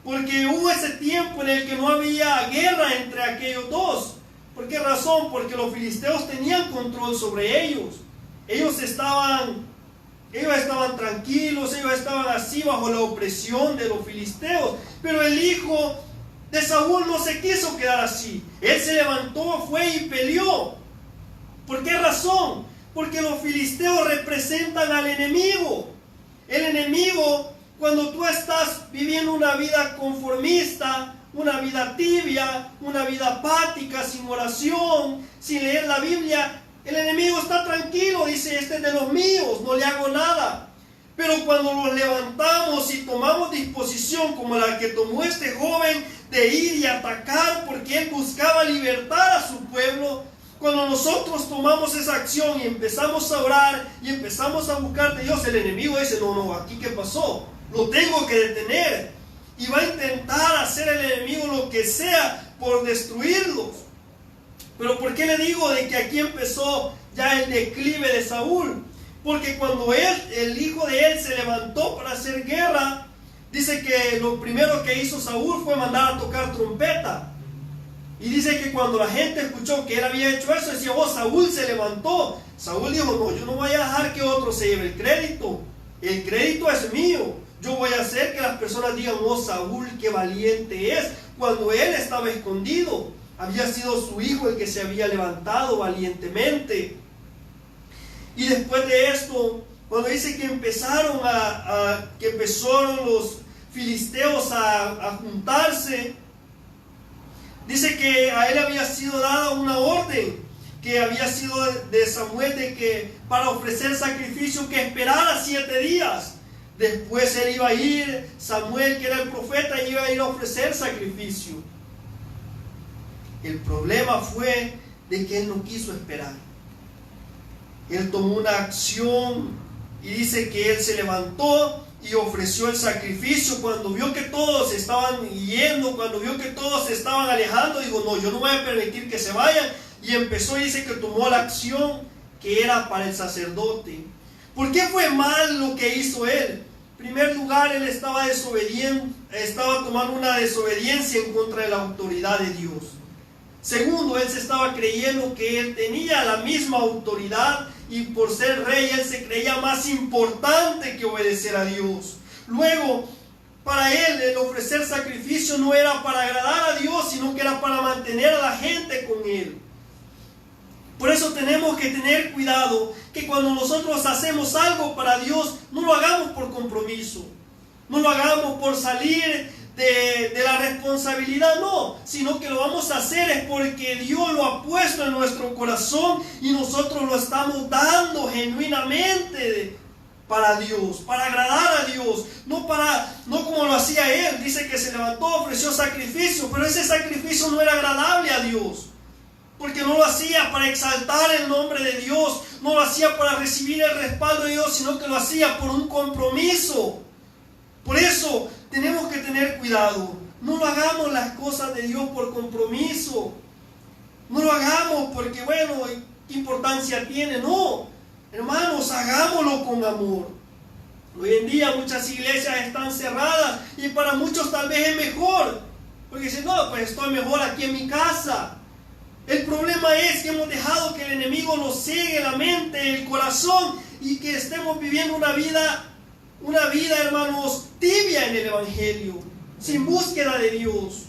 porque hubo ese tiempo en el que no había guerra entre aquellos dos. ¿Por qué razón? Porque los filisteos tenían control sobre ellos. Ellos estaban tranquilos, ellos estaban así bajo la opresión de los filisteos. Pero el hijo de Saúl no se quiso quedar así. Él se levantó, fue y peleó. ¿Por qué razón? Porque los filisteos representan al enemigo. El enemigo, cuando tú estás viviendo una vida conformista, una vida tibia, una vida apática, sin oración, sin leer la Biblia, el enemigo está tranquilo, dice, este es de los míos, no le hago nada. Pero cuando nos levantamos y tomamos disposición como la que tomó este joven de ir y atacar porque él buscaba libertar a su pueblo, cuando nosotros tomamos esa acción y empezamos a orar y empezamos a buscar de Dios, el enemigo dice, no, aquí qué pasó, lo tengo que detener. Y va a intentar hacer el enemigo lo que sea por destruirlos. Pero ¿por qué le digo de que aquí empezó ya el declive de Saúl? Porque cuando el hijo de él se levantó para hacer guerra, dice que lo primero que hizo Saúl fue mandar a tocar trompeta. Y dice que cuando la gente escuchó que él había hecho eso, decía, Saúl se levantó. Saúl dijo, no, yo no voy a dejar que otro se lleve el crédito. El crédito es mío. Yo voy a hacer que las personas digan, Saúl, qué valiente es. Cuando él estaba escondido, había sido su hijo el que se había levantado valientemente. Y después de esto, cuando dice que empezaron los filisteos a juntarse, dice que a él había sido dada una orden, que había sido de Samuel, de que para ofrecer sacrificio que esperara 7 días. Después él iba a ir, Samuel, que era el profeta, iba a ir a ofrecer sacrificio. El problema fue de que él no quiso esperar. Él tomó una acción y dice que él se levantó y ofreció el sacrificio. Cuando vio que todos estaban yendo, cuando vio que todos se estaban alejando, dijo, no, yo no voy a permitir que se vayan. Y empezó y dice que tomó la acción que era para el sacerdote. ¿Por qué fue mal lo que hizo él? En primer lugar, él estaba tomando una desobediencia en contra de la autoridad de Dios. Segundo, él se estaba creyendo que él tenía la misma autoridad y por ser rey él se creía más importante que obedecer a Dios. Luego, para él el ofrecer sacrificio no era para agradar a Dios, sino que era para mantener a la gente con él. Por eso tenemos que tener cuidado que cuando nosotros hacemos algo para Dios, no lo hagamos por compromiso, no lo hagamos por salir de la responsabilidad, no, sino que lo vamos a hacer es porque Dios lo ha puesto en nuestro corazón y nosotros lo estamos dando genuinamente para Dios, para agradar a Dios, no como lo hacía él. Dice que se levantó, ofreció sacrificio, pero ese sacrificio no era agradable a Dios, porque no lo hacía para exaltar el nombre de Dios, no lo hacía para recibir el respaldo de Dios, sino que lo hacía por un compromiso. Por eso tenemos que tener cuidado. No lo hagamos las cosas de Dios por compromiso. No lo hagamos porque, bueno, ¿qué importancia tiene? No, hermanos, hagámoslo con amor. Hoy en día muchas iglesias están cerradas y para muchos tal vez es mejor, porque dicen, no, pues estoy mejor aquí en mi casa. El problema es que hemos dejado que el enemigo nos ciegue la mente, el corazón, y que estemos viviendo una vida, hermanos, tibia en el evangelio, sin búsqueda de Dios,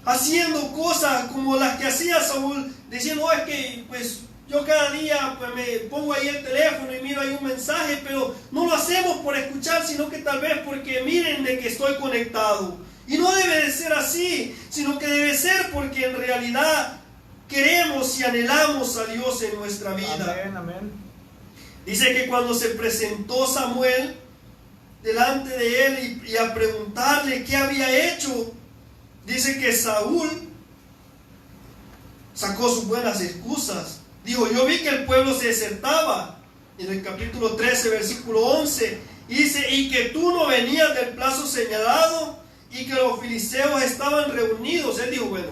haciendo cosas como las que hacía Saúl, diciendo, es que pues yo cada día pues me pongo ahí el teléfono y miro ahí un mensaje, pero no lo hacemos por escuchar, sino que tal vez porque miren de que estoy conectado. Y no debe de ser así, sino que debe ser porque en realidad queremos y anhelamos a Dios en nuestra vida. Amén, amén. Dice que cuando se presentó Samuel delante de él y a preguntarle qué había hecho, dice que Saúl sacó sus buenas excusas. Dijo, yo vi que el pueblo se desertaba. En el capítulo 13, versículo 11, dice, y que tú no venías del plazo señalado y que los filisteos estaban reunidos. Él dijo, bueno,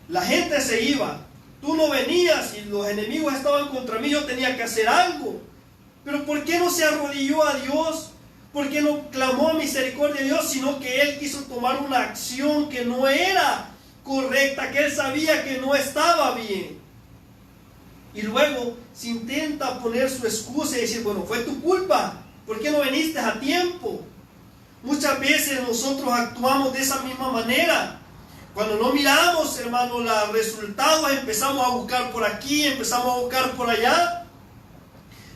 la gente se iba, tú no venías y los enemigos estaban contra mí, yo tenía que hacer algo. Pero ¿por qué no se arrodilló a Dios? ¿Por qué no clamó a misericordia de Dios? Sino que él quiso tomar una acción que no era correcta, que él sabía que no estaba bien. Y luego se intenta poner su excusa y decir, bueno, fue tu culpa, ¿Por qué no viniste a tiempo? Muchas veces nosotros actuamos de esa misma manera. Cuando no miramos, hermano, los resultados, empezamos a buscar por aquí, empezamos a buscar por allá.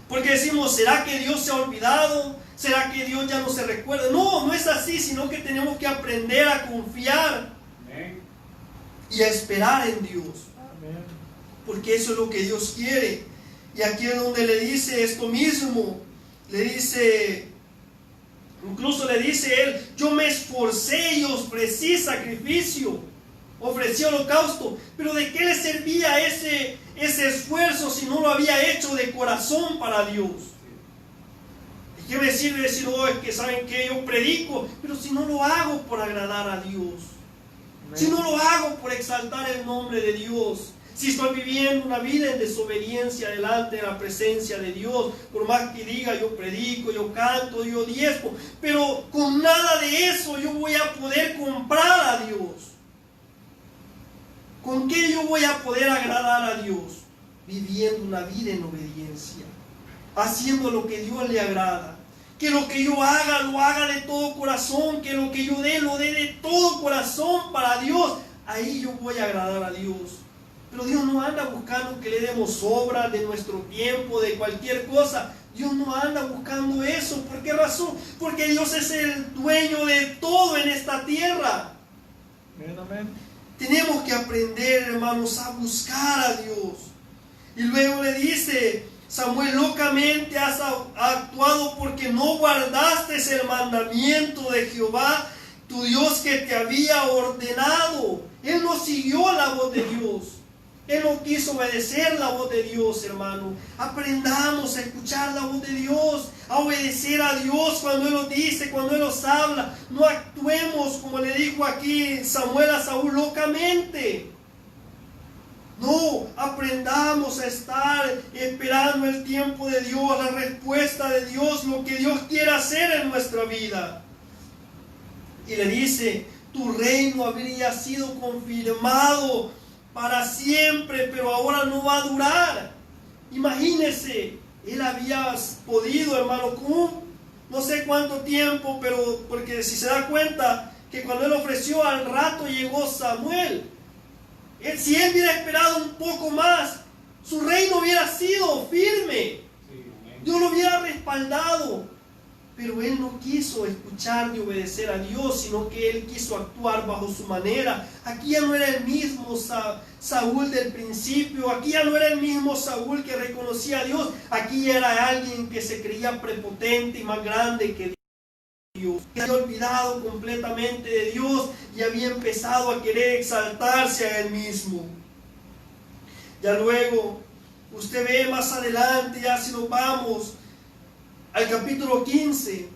Porque decimos, ¿será que Dios se ha olvidado? ¿Será que Dios ya no se recuerda? No, no es así, sino que tenemos que aprender a confiar y a esperar en Dios. Porque eso es lo que Dios quiere. Y aquí es donde le dice esto mismo. Le dice, incluso le dice él, yo me esforcé y ofrecí sacrificio, ofrecí holocausto. Pero ¿de qué le servía ese esfuerzo si no lo había hecho de corazón para Dios? ¿De qué me sirve decir, oh, es que saben que yo predico, pero si no lo hago por agradar a Dios? Si no lo hago por exaltar el nombre de Dios, si estoy viviendo una vida en desobediencia delante de la presencia de Dios, por más que diga yo predico, yo canto, yo diezmo, pero con nada de eso yo voy a poder comprar a Dios. ¿Con qué yo voy a poder agradar a Dios? Viviendo una vida en obediencia, haciendo lo que Dios le agrada. Que lo que yo haga, lo haga de todo corazón. Que lo que yo dé, lo dé de todo corazón para Dios. Ahí yo voy a agradar a Dios. Pero Dios no anda buscando que le demos obra de nuestro tiempo, de cualquier cosa. Dios no anda buscando eso. ¿Por qué razón? Porque Dios es el dueño de todo en esta tierra. Amén. Tenemos que aprender, hermanos, a buscar a Dios. Y luego le dice, Samuel, locamente has actuado porque no guardaste el mandamiento de Jehová, tu Dios, que te había ordenado. Él no siguió la voz de Dios. Él no quiso obedecer la voz de Dios, hermano. Aprendamos a escuchar la voz de Dios, a obedecer a Dios cuando Él nos dice, cuando Él nos habla. No actuemos, como le dijo aquí Samuel a Saúl, locamente. No, aprendamos a estar esperando el tiempo de Dios, la respuesta de Dios, lo que Dios quiere hacer en nuestra vida. Y le dice, tu reino habría sido confirmado para siempre, pero ahora no va a durar. Imagínese, él había podido, hermano, no sé cuánto tiempo, pero porque si se da cuenta que cuando él ofreció, al rato llegó Samuel. Si él hubiera esperado un poco más, su reino hubiera sido firme. Dios lo hubiera respaldado. Pero él no quiso escuchar ni obedecer a Dios, sino que él quiso actuar bajo su manera. Aquí ya no era el mismo Saúl del principio. Aquí ya no era el mismo Saúl que reconocía a Dios. Aquí era alguien que se creía prepotente y más grande que Dios. Que había olvidado completamente de Dios y había empezado a querer exaltarse a él mismo. Ya luego, usted ve más adelante, ya si nos vamos al capítulo 15,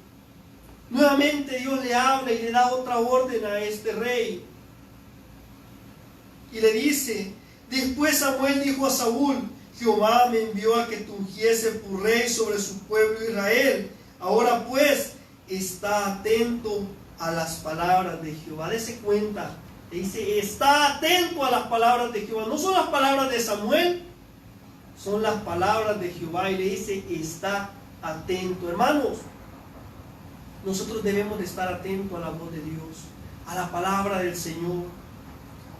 nuevamente Dios le habla y le da otra orden a este rey. Y le dice, después Samuel dijo a Saúl, Jehová me envió a que te ungiese por rey sobre su pueblo Israel. Ahora pues, está atento a las palabras de Jehová. Dese cuenta, le dice, está atento a las palabras de Jehová. No son las palabras de Samuel, son las palabras de Jehová. Y le dice, está atento. Hermanos, nosotros debemos de estar atentos a la voz de Dios, a la palabra del Señor.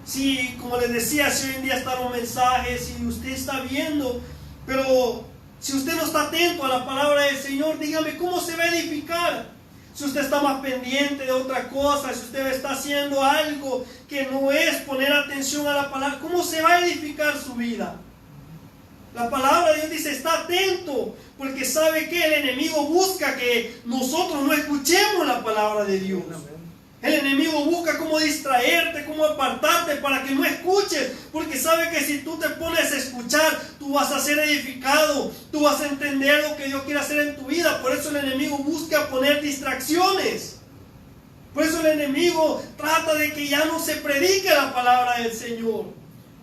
Sí, como les decía, si hoy en día están los mensajes y usted está viendo, pero si usted no está atento a la palabra del Señor, dígame, ¿cómo se va a edificar? Si usted está más pendiente de otra cosa, si usted está haciendo algo que no es poner atención a la palabra, ¿cómo se va a edificar su vida? La palabra de Dios dice, está atento, porque sabe que el enemigo busca que nosotros no escuchemos la palabra de Dios. El enemigo busca cómo distraerte, cómo apartarte para que no escuches, porque sabe que si tú te pones a escuchar, tú vas a ser edificado, tú vas a entender lo que Dios quiere hacer en tu vida. Por eso el enemigo busca poner distracciones. Por eso el enemigo trata de que ya no se predique la palabra del Señor.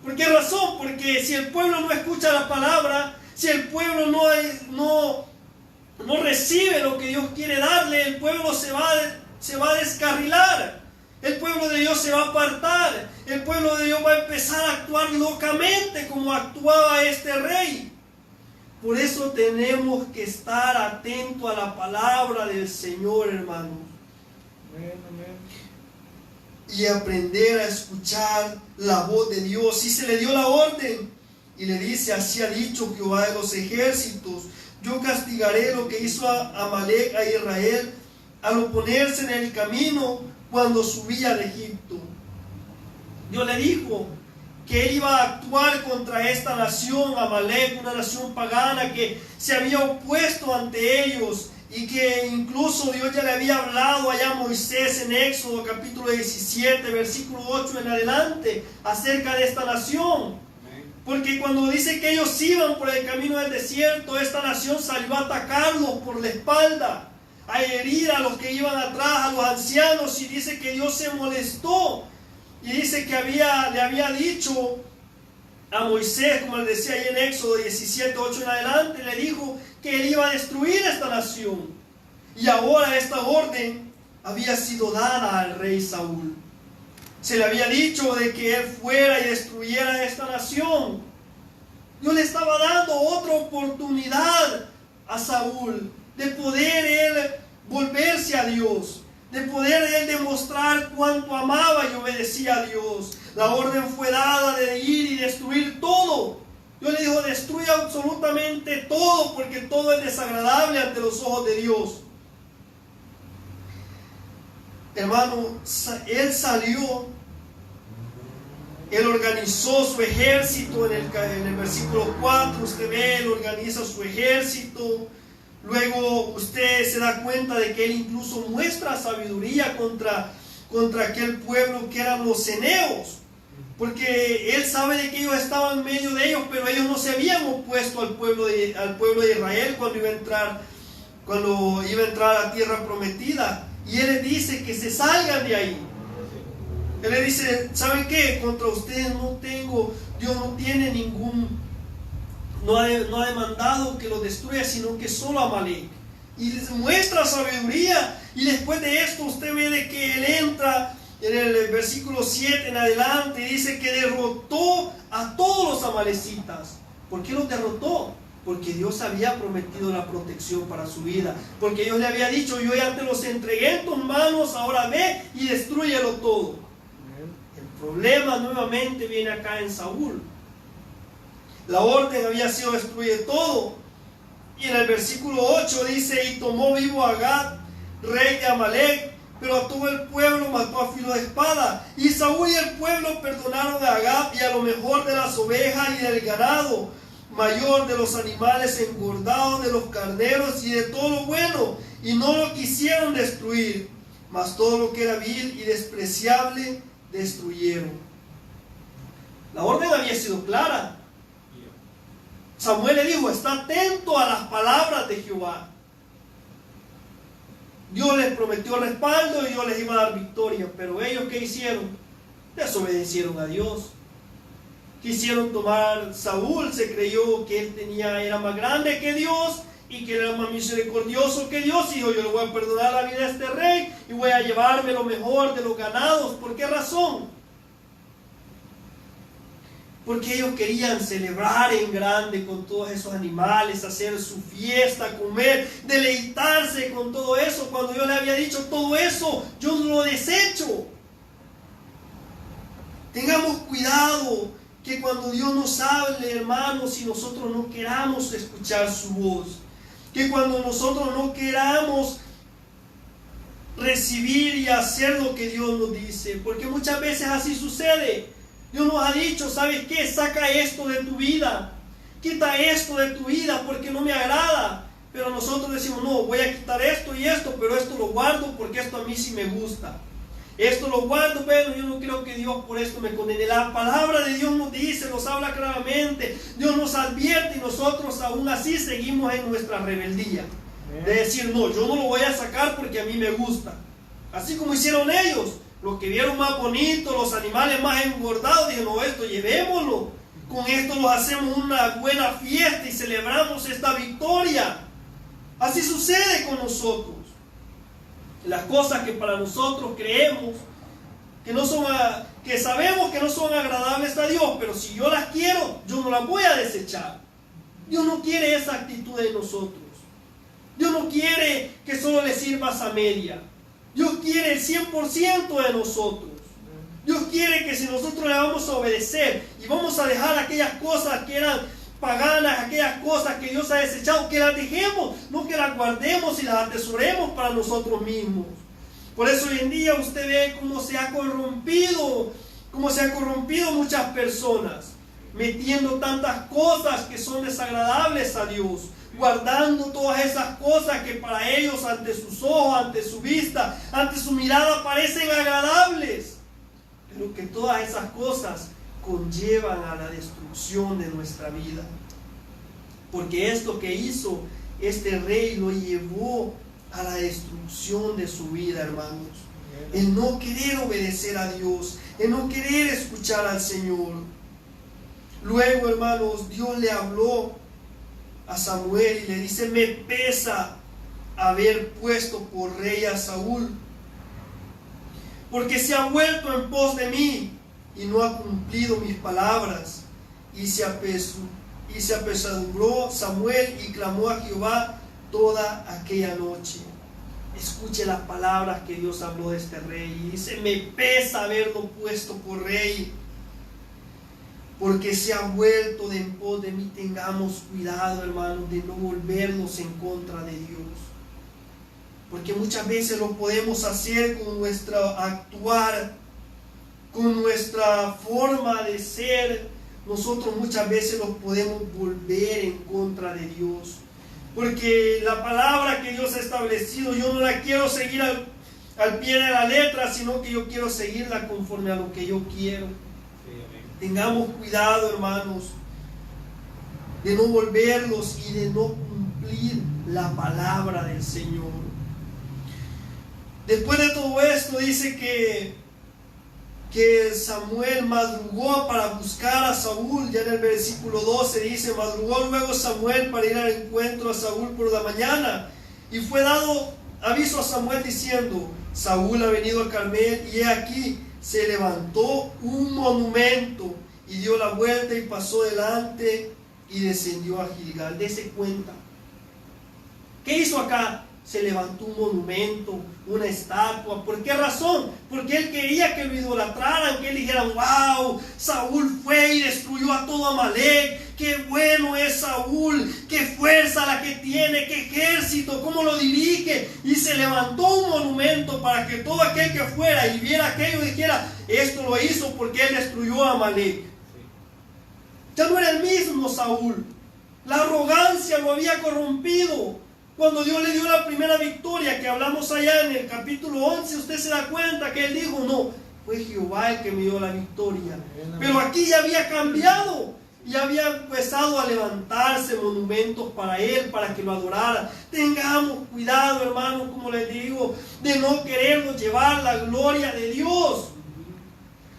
¿Por qué razón? Porque si el pueblo no escucha la palabra, si el pueblo no recibe lo que Dios quiere darle, el pueblo se va a descarrilar. El pueblo de Dios se va a apartar. El pueblo de Dios va a empezar a actuar locamente como actuaba este rey. Por eso tenemos que estar atentos a la palabra del Señor, hermanos. Amén, amén. Y aprender a escuchar la voz de Dios. Y se le dio la orden. Y le dice, así ha dicho Jehová de los ejércitos: yo castigaré lo que hizo a Amalec a Israel al oponerse en el camino cuando subía de Egipto. Dios le dijo que él iba a actuar contra esta nación, Amalec, una nación pagana que se había opuesto ante ellos, y que incluso Dios ya le había hablado allá a Moisés en Éxodo capítulo 17, versículo 8 en adelante, acerca de esta nación. Porque cuando dice que ellos iban por el camino del desierto, esta nación salió a atacarlos por la espalda, a herir a los que iban atrás, a los ancianos, y dice que Dios se molestó. Y dice que le había dicho a Moisés, como le decía ahí en Éxodo 17, 8 en adelante, le dijo que él iba a destruir esta nación. Y ahora esta orden había sido dada al rey Saúl. Se le había dicho de que él fuera y destruyera esta nación. Dios le estaba dando otra oportunidad a Saúl de poder él volverse a Dios, de poder él demostrar cuánto amaba y obedecía a Dios. La orden fue dada de ir y destruir todo. Dios le dijo: destruye absolutamente todo, porque todo es desagradable ante los ojos de Dios. Hermano, él salió, él organizó su ejército. En el versículo 4 usted ve, él organiza su ejército. Luego usted se da cuenta de que él incluso muestra sabiduría contra aquel pueblo que eran los ceneos, porque él sabe de que ellos estaban en medio de ellos, pero ellos no se habían opuesto al pueblo de Israel cuando iba a entrar a la tierra prometida. Y él les dice que se salgan de ahí. Él les dice: ¿saben qué? Contra ustedes no tengo, Dios no tiene no ha demandado que los destruya, sino que solo a Amalek. Y les muestra sabiduría. Y después de esto usted ve de que él entra en el versículo 7 en adelante, y dice que derrotó a todos los amalecitas. ¿Por qué los derrotó? Porque Dios había prometido la protección para su vida, porque Dios le había dicho: yo ya te los entregué en tus manos, ahora ve y destrúyelo todo. El problema nuevamente viene acá en Saúl. La orden había sido destruir todo. Y en el versículo 8 dice: y tomó vivo a Agag, rey de Amalec, pero a todo el pueblo mató a filo de espada. Y Saúl y el pueblo perdonaron a Agag y a lo mejor de las ovejas y del ganado, mayor de los animales engordados, de los carneros y de todo lo bueno, y no lo quisieron destruir, mas todo lo que era vil y despreciable destruyeron. La orden había sido clara. Samuel le dijo: está atento a las palabras de Jehová. Dios les prometió respaldo y Dios les iba a dar victoria, pero ellos, ¿qué hicieron? Desobedecieron a Dios. Quisieron tomar. Saúl se creyó que él era más grande que Dios y que era más misericordioso que Dios, y dijo: yo le voy a perdonar la vida a este rey y voy a llevarme lo mejor de los ganados. ¿Por qué razón? Porque ellos querían celebrar en grande con todos esos animales, hacer su fiesta, comer, deleitarse con todo eso, cuando Dios le había dicho: todo eso yo lo desecho. Tengamos cuidado que cuando Dios nos hable, hermanos, y nosotros no queramos escuchar su voz, que cuando nosotros no queramos recibir y hacer lo que Dios nos dice, porque muchas veces así sucede. Dios nos ha dicho: ¿sabes qué? Saca esto de tu vida, quita esto de tu vida porque no me agrada. Pero nosotros decimos: no, voy a quitar esto y esto, pero esto lo guardo porque esto a mí sí me gusta. Esto lo guardo, pero yo no creo que Dios por esto me condene. La palabra de Dios nos dice, nos habla claramente, Dios nos advierte, y nosotros aún así seguimos en nuestra rebeldía. De decir: no, yo no lo voy a sacar porque a mí me gusta. Así como hicieron ellos. Los que vieron más bonitos, los animales más engordados, dijeron: no, esto llevémoslo. Con esto nos hacemos una buena fiesta y celebramos esta victoria. Así sucede con nosotros. Las cosas que para nosotros creemos que sabemos que no son agradables a Dios, pero si yo las quiero, yo no las voy a desechar. Dios no quiere esa actitud de nosotros. Dios no quiere que solo le sirvas a media. Dios quiere el 100% de nosotros. Dios quiere que si nosotros le vamos a obedecer y vamos a dejar aquellas cosas que eran paganas, aquellas cosas que Dios ha desechado, que las dejemos, no que las guardemos y las atesoremos para nosotros mismos. Por eso hoy en día usted ve cómo se ha corrompido muchas personas, metiendo tantas cosas que son desagradables a Dios, guardando todas esas cosas que para ellos, ante sus ojos, ante su vista, ante su mirada, parecen agradables, pero que todas esas cosas conllevan a la destrucción de nuestra vida. Porque esto que hizo este rey lo llevó a la destrucción de su vida, hermanos. El no querer obedecer a Dios, el no querer escuchar al Señor. Luego, hermanos, Dios le habló a Samuel y le dice: me pesa haber puesto por rey a Saúl, porque se ha vuelto en pos de mí y no ha cumplido mis palabras. Y se apesadumbró Samuel y clamó a Jehová toda aquella noche. Escuche las palabras que Dios habló de este rey. Y dice: me pesa haberlo puesto por rey, porque se ha vuelto en pos de mí. Tengamos cuidado, hermanos, de no volvernos en contra de Dios, porque muchas veces lo podemos hacer con nuestro actuar, con nuestra forma de ser. Nosotros muchas veces los podemos volver en contra de Dios, porque la palabra que Dios ha establecido, yo no la quiero seguir al pie de la letra, sino que yo quiero seguirla conforme a lo que yo quiero. Tengamos cuidado, hermanos, de no volverlos y de no cumplir la palabra del Señor. Después de todo esto dice que Samuel madrugó para buscar a Saúl. Ya en el versículo 12 dice: madrugó luego Samuel para ir al encuentro a Saúl por la mañana, y fue dado aviso a Samuel diciendo: Saúl ha venido a Carmel, y he aquí se levantó un monumento, y dio la vuelta y pasó delante y descendió a Gilgal. Dese cuenta, ¿qué hizo acá? Se levantó un monumento, una estatua. ¿Por qué razón? Porque él quería que lo idolatraran, que él dijeran: wow, Saúl fue y destruyó a todo Amalek, qué bueno es Saúl, qué fuerza la que tiene, qué ejército, cómo lo dirige. Y se levantó un monumento para que todo aquel que fuera y viera aquello dijera: esto lo hizo porque él destruyó a Amalek. Ya no era el mismo Saúl, la arrogancia lo había corrompido. Cuando Dios le dio la primera victoria, que hablamos allá en el capítulo 11, usted se da cuenta que él dijo: no, fue Jehová el que me dio la victoria. Pero aquí ya había cambiado, ya había empezado a levantarse monumentos para él, para que lo adoraran. Tengamos cuidado, hermanos, como les digo, de no querernos llevar la gloria de Dios,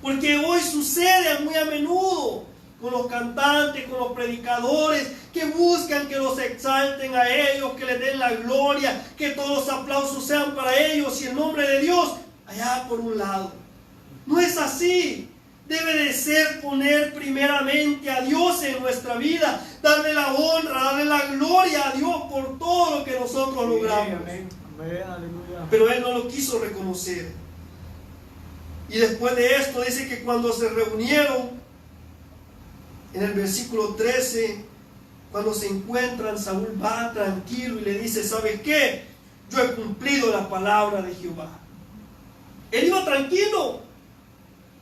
porque hoy sucede muy a menudo con los cantantes, con los predicadores, que buscan que los exalten a ellos, que les den la gloria, que todos los aplausos sean para ellos y el nombre de Dios allá por un lado. No es así. Debe de ser poner primeramente a Dios en nuestra vida, darle la honra, darle la gloria a Dios por todo lo que nosotros logramos. Pero él no lo quiso reconocer. Y después de esto dice que cuando se reunieron, en el versículo 13, cuando se encuentran, Saúl va tranquilo y le dice: ¿sabes qué? Yo he cumplido la palabra de Jehová. Él iba tranquilo.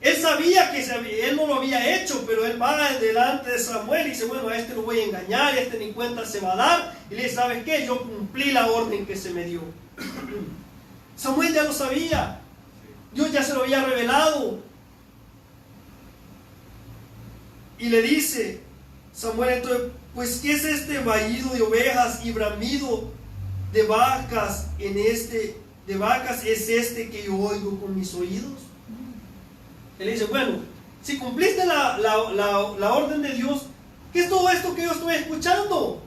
Él sabía que él no lo había hecho, pero él va delante de Samuel y dice: bueno, a este lo voy a engañar, a este ni cuenta se va a dar. Y le dice: ¿sabes qué? Yo cumplí la orden que se me dio. Samuel ya lo sabía. Dios ya se lo había revelado. Y le dice Samuel entonces: pues ¿qué es este vahido de ovejas y bramido de vacas es este que yo oigo con mis oídos? Él dice: bueno, si cumpliste la orden de Dios, ¿qué es todo esto que yo estoy escuchando?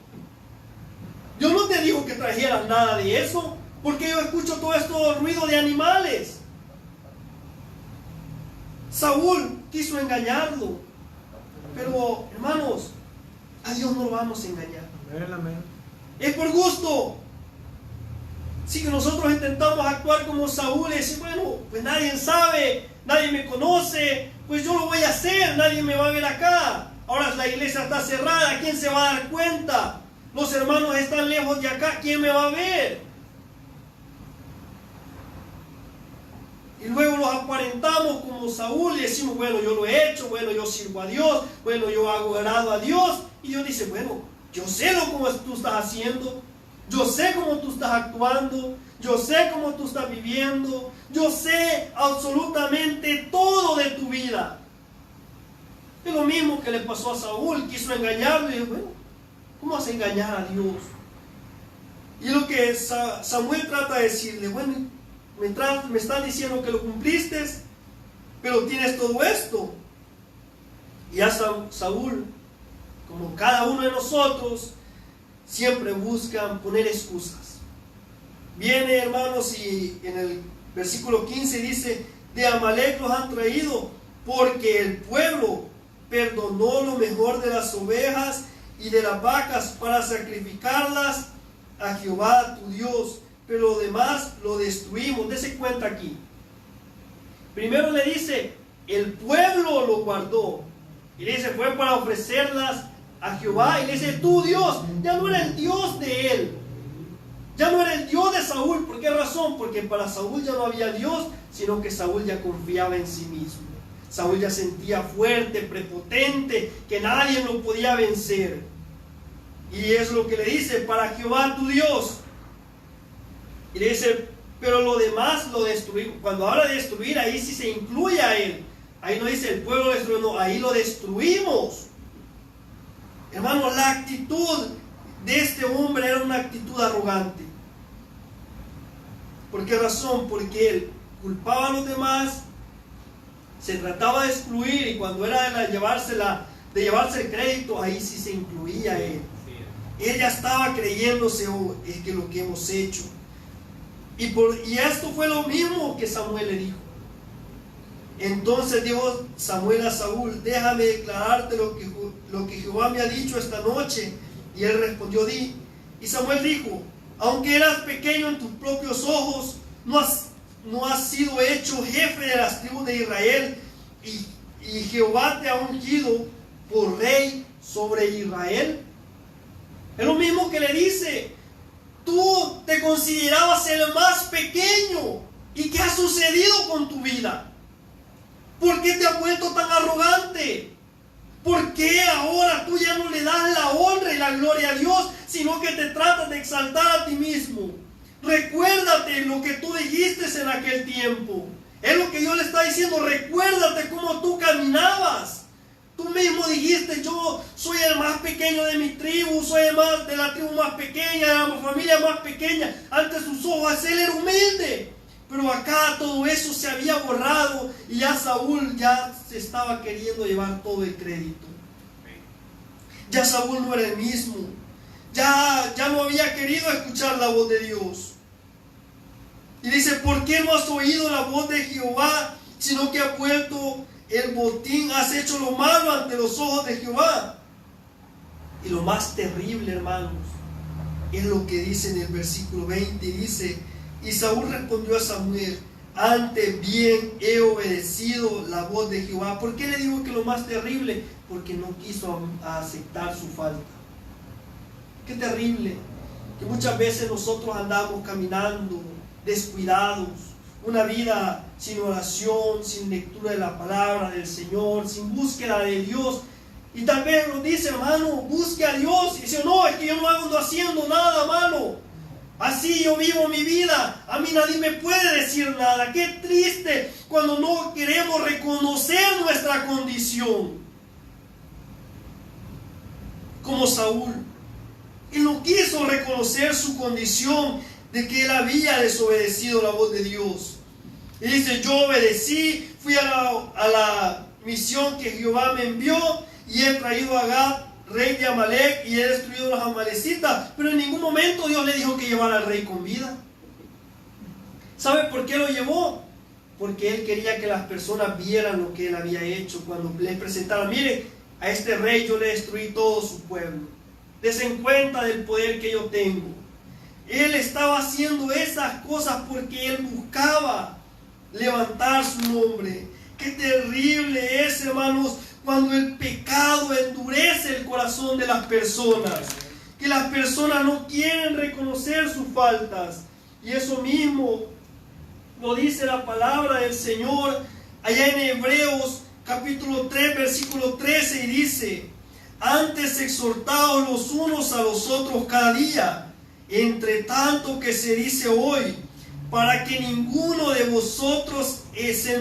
Dios no te dijo que trajeras nada de eso, porque yo escucho todo esto ruido de animales. Saúl quiso engañarlo. Pero, hermanos, A Dios no lo vamos a engañar. Amén, amén. Es por gusto. Si que nosotros intentamos actuar como Saúl y decir, bueno, pues nadie sabe, nadie me conoce, pues yo lo voy a hacer, nadie me va a ver acá. Ahora la iglesia está cerrada, ¿quién se va a dar cuenta? Los hermanos están lejos de acá, ¿quién me va a ver? Y luego los aparentamos como Saúl y decimos, bueno, yo lo he hecho, bueno, yo sirvo a Dios, bueno, yo hago agrado a Dios. Y Dios dice, bueno, yo sé cómo tú estás haciendo, yo sé cómo tú estás actuando, yo sé cómo tú estás viviendo, yo sé absolutamente todo de tu vida. Es lo mismo que le pasó a Saúl, quiso engañarlo y dijo, bueno, ¿cómo vas a engañar a Dios? Y lo que Samuel trata de decirle, bueno, me están diciendo que lo cumpliste, pero tienes todo esto. Y ya Saúl, como cada uno de nosotros, siempre buscan poner excusas. Viene, hermanos, y en el versículo 15 dice, de Amalek los han traído, porque el pueblo perdonó lo mejor de las ovejas y de las vacas para sacrificarlas a Jehová tu Dios, pero lo demás lo destruimos. Dese cuenta aquí. Primero le dice, el pueblo lo guardó, y le dice, fue para ofrecerlas a Jehová, y le dice, tu Dios, ya no era el Dios de él, ya no era el Dios de Saúl. ¿Por qué razón? Porque para Saúl ya no había Dios, sino que Saúl ya confiaba en sí mismo. Saúl ya sentía fuerte, prepotente, que nadie lo podía vencer. Y es lo que le dice, para Jehová tu Dios. Y le dice, pero lo demás lo destruimos. Cuando habla de destruir, ahí sí se incluye a él. Ahí no dice el pueblo destruyó, no, ahí lo destruimos. Hermano, la actitud de este hombre era una actitud arrogante. ¿Por qué razón? Porque él culpaba a los demás, se trataba de excluir, y cuando era de llevarse el crédito, ahí sí se incluía él. Él ya estaba creyéndose que lo que hemos hecho. Y esto fue lo mismo que Samuel le dijo. Entonces dijo Samuel a Saúl, déjame declararte lo que Jehová me ha dicho esta noche. Y él respondió, di. Y Samuel dijo, aunque eras pequeño en tus propios ojos, no has sido hecho jefe de las tribus de Israel, y Jehová te ha ungido por rey sobre Israel. Es lo mismo que le dice, tú te considerabas el más pequeño. ¿Y qué ha sucedido con tu vida? ¿Por qué te has vuelto tan arrogante? ¿Por qué ahora tú ya no le das la honra y la gloria a Dios, sino que te tratas de exaltar a ti mismo? Recuérdate lo que tú dijiste en aquel tiempo. Es lo que Dios le está diciendo. Recuérdate cómo tú caminabas. Tú mismo dijiste, yo soy el más pequeño de mi tribu, soy el más de la tribu más pequeña, de la familia más pequeña. Ante sus ojos él era humilde. Pero acá todo eso se había borrado y ya Saúl ya se estaba queriendo llevar todo el crédito. Ya Saúl no era el mismo. Ya no había querido escuchar la voz de Dios. Y dice, ¿por qué no has oído la voz de Jehová, sino que has vuelto el botín, has hecho lo malo ante los ojos de Jehová? Y lo más terrible, hermanos, es lo que dice en el versículo 20. Dice, y Saúl respondió a Samuel, antes bien he obedecido la voz de Jehová. ¿Por qué le digo que lo más terrible? Porque no quiso aceptar su falta. Qué terrible que muchas veces nosotros andamos caminando descuidados, una vida sin oración, sin lectura de la palabra del Señor, sin búsqueda de Dios. Y tal vez nos dice, hermano, busque a Dios. Y dice, no, es que yo no ando haciendo nada malo. Así yo vivo mi vida, a mí nadie me puede decir nada. Qué triste cuando no queremos reconocer nuestra condición. Como Saúl, él no quiso reconocer su condición de que él había desobedecido la voz de Dios. Y dice, yo obedecí, fui a la misión que Jehová me envió, y he traído a Agag, rey de Amalek, y he destruido a los amalecitas. Pero en ningún momento Dios le dijo que llevara al rey con vida. ¿Sabe por qué lo llevó? Porque él quería que las personas vieran lo que él había hecho. Cuando les presentara, miren, a este rey yo le destruí todo su pueblo. Desen cuenta del poder que yo tengo. Él estaba haciendo esas cosas porque él buscaba levantar su nombre. Qué terrible es, hermanos, cuando el pecado endurece el corazón de las personas. Que las personas no quieren reconocer sus faltas. Y eso mismo lo dice la palabra del Señor allá en Hebreos capítulo 3, versículo 13, y dice: antes exhortaos los unos a los otros cada día, entre tanto que se dice hoy, para que ninguno de vosotros se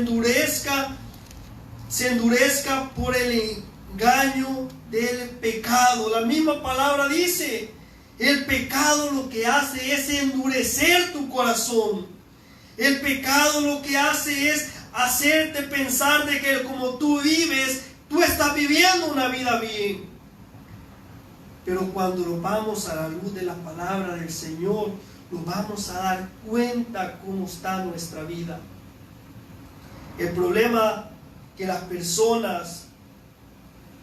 endurezca por el engaño del pecado. La misma palabra dice, el pecado lo que hace es endurecer tu corazón. El pecado lo que hace es hacerte pensar de que como tú vives, tú estás viviendo una vida bien. Pero cuando lo vamos a la luz de la palabra del Señor, nos vamos a dar cuenta cómo está nuestra vida. El problema que las personas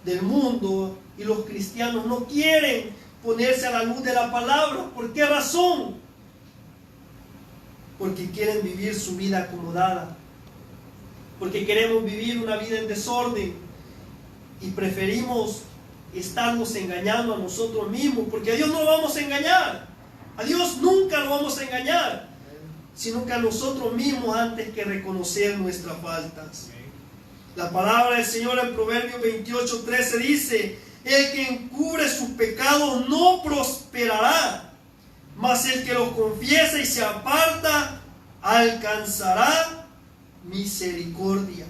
del mundo y los cristianos no quieren ponerse a la luz de la palabra. ¿Por qué razón? Porque quieren vivir su vida acomodada. Porque queremos vivir una vida en desorden. Y preferimos estarnos engañando a nosotros mismos. Porque a Dios no lo vamos a engañar. A Dios nunca lo vamos a engañar. Sino que a nosotros mismos antes que reconocer nuestras faltas. La palabra del Señor en Proverbios 28:13 dice: el que encubre sus pecados no prosperará, mas el que los confiesa y se aparta alcanzará misericordia.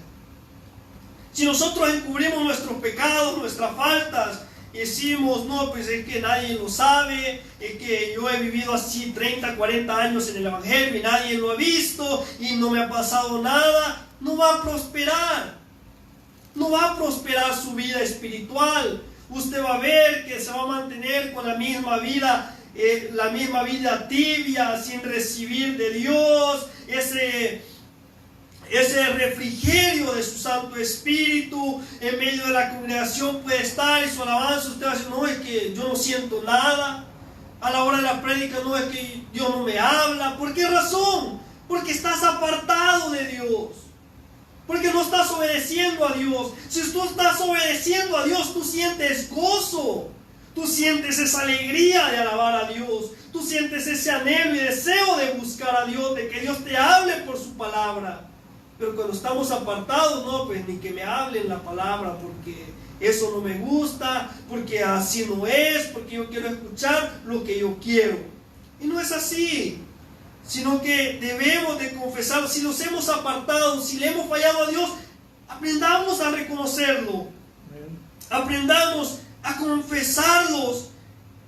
Si nosotros encubrimos nuestros pecados, nuestras faltas, y decimos, no, pues es que nadie lo sabe, es que yo he vivido así 30, 40 años en el Evangelio y nadie lo ha visto y no me ha pasado nada, no va a prosperar. No va a prosperar su vida espiritual. Usted va a ver que se va a mantener con la misma vida tibia, sin recibir de Dios ese refrigerio de su Santo Espíritu. En medio de la congregación puede estar y su alabanza, usted va a decir, no, es que yo no siento nada. A la hora de la prédica, no, es que Dios no me habla. ¿Por qué razón? Porque estás apartado de Dios. Porque no estás obedeciendo a Dios. Si tú estás obedeciendo a Dios, tú sientes gozo. Tú sientes esa alegría de alabar a Dios. Tú sientes ese anhelo y deseo de buscar a Dios, de que Dios te hable por su palabra. Pero cuando estamos apartados, no, pues ni que me hablen la palabra, porque eso no me gusta, porque así no es, porque yo quiero escuchar lo que yo quiero. Y no es así. Sino que debemos de confesarlo. Si nos hemos apartado, si le hemos fallado a Dios, aprendamos a reconocerlo. Aprendamos a confesarlos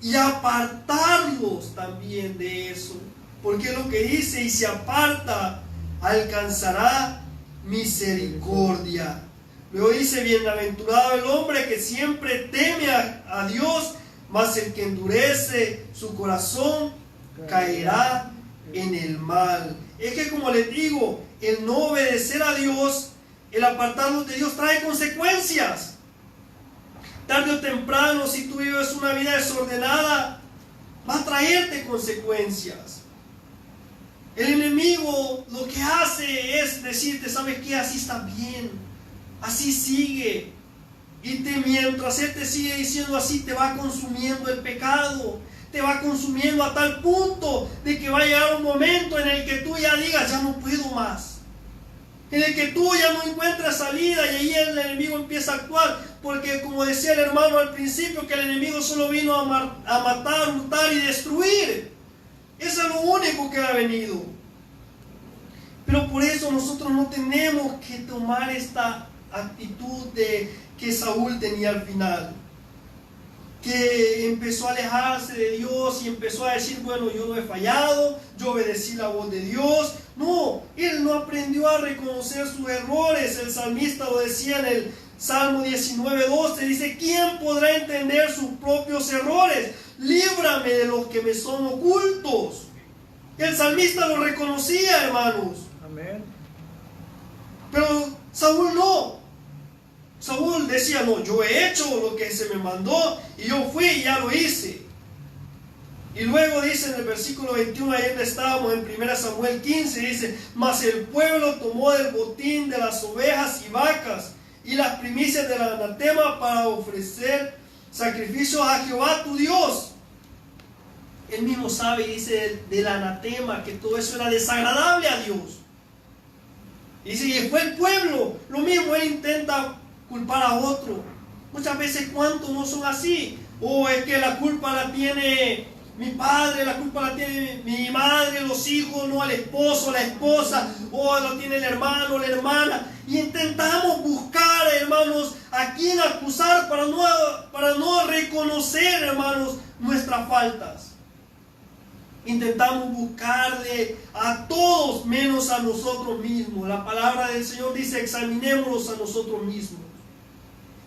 y a apartarlos también de eso. Porque es lo que dice, y se aparta, alcanzará misericordia. Luego dice, bienaventurado el hombre que siempre teme a Dios, mas el que endurece su corazón caerá en el mal. Es que, como les digo, el no obedecer a Dios, el apartarnos de Dios trae consecuencias. Tarde o temprano, si tú vives una vida desordenada, va a traerte consecuencias. El enemigo lo que hace es decirte, ¿sabes qué? Así está bien, así sigue. Y mientras él te sigue diciendo así, te va consumiendo el pecado. Te va consumiendo a tal punto de que va a llegar un momento en el que tú ya digas, ya no puedo más. En el que tú ya no encuentras salida, y ahí el enemigo empieza a actuar. Porque, como decía el hermano al principio, que el enemigo solo vino a matar, hurtar y destruir. Eso es lo único que ha venido. Pero por eso nosotros no tenemos que tomar esta actitud de que Saúl tenía al final. Que empezó a alejarse de Dios y empezó a decir, bueno, yo no he fallado, yo obedecí la voz de Dios. No, él no aprendió a reconocer sus errores. El salmista lo decía en el Salmo 19:12, dice, ¿quién podrá entender sus propios errores? Líbrame de los que me son ocultos. El salmista lo reconocía, hermanos. Amén. Pero Saúl no. Saúl decía, no, yo he hecho lo que se me mandó y yo fui y ya lo hice. Y luego dice en el versículo 21, ahí donde estábamos en 1 Samuel 15, dice, mas el pueblo tomó del botín de las ovejas y vacas y las primicias del anatema para ofrecer sacrificios a Jehová tu Dios. Él mismo sabe y dice del anatema que todo eso era desagradable a Dios. Y dice, y fue el pueblo. Lo mismo él intenta culpar a otro. Muchas veces, ¿cuántos no son así? Es que la culpa la tiene mi padre, la culpa la tiene mi madre, los hijos, no el esposo, la esposa, lo tiene el hermano, la hermana. Y intentamos buscar, hermanos, a quién acusar para no reconocer, hermanos, nuestras faltas. Intentamos buscarle a todos menos a nosotros mismos. La palabra del Señor dice, examinémoslos a nosotros mismos.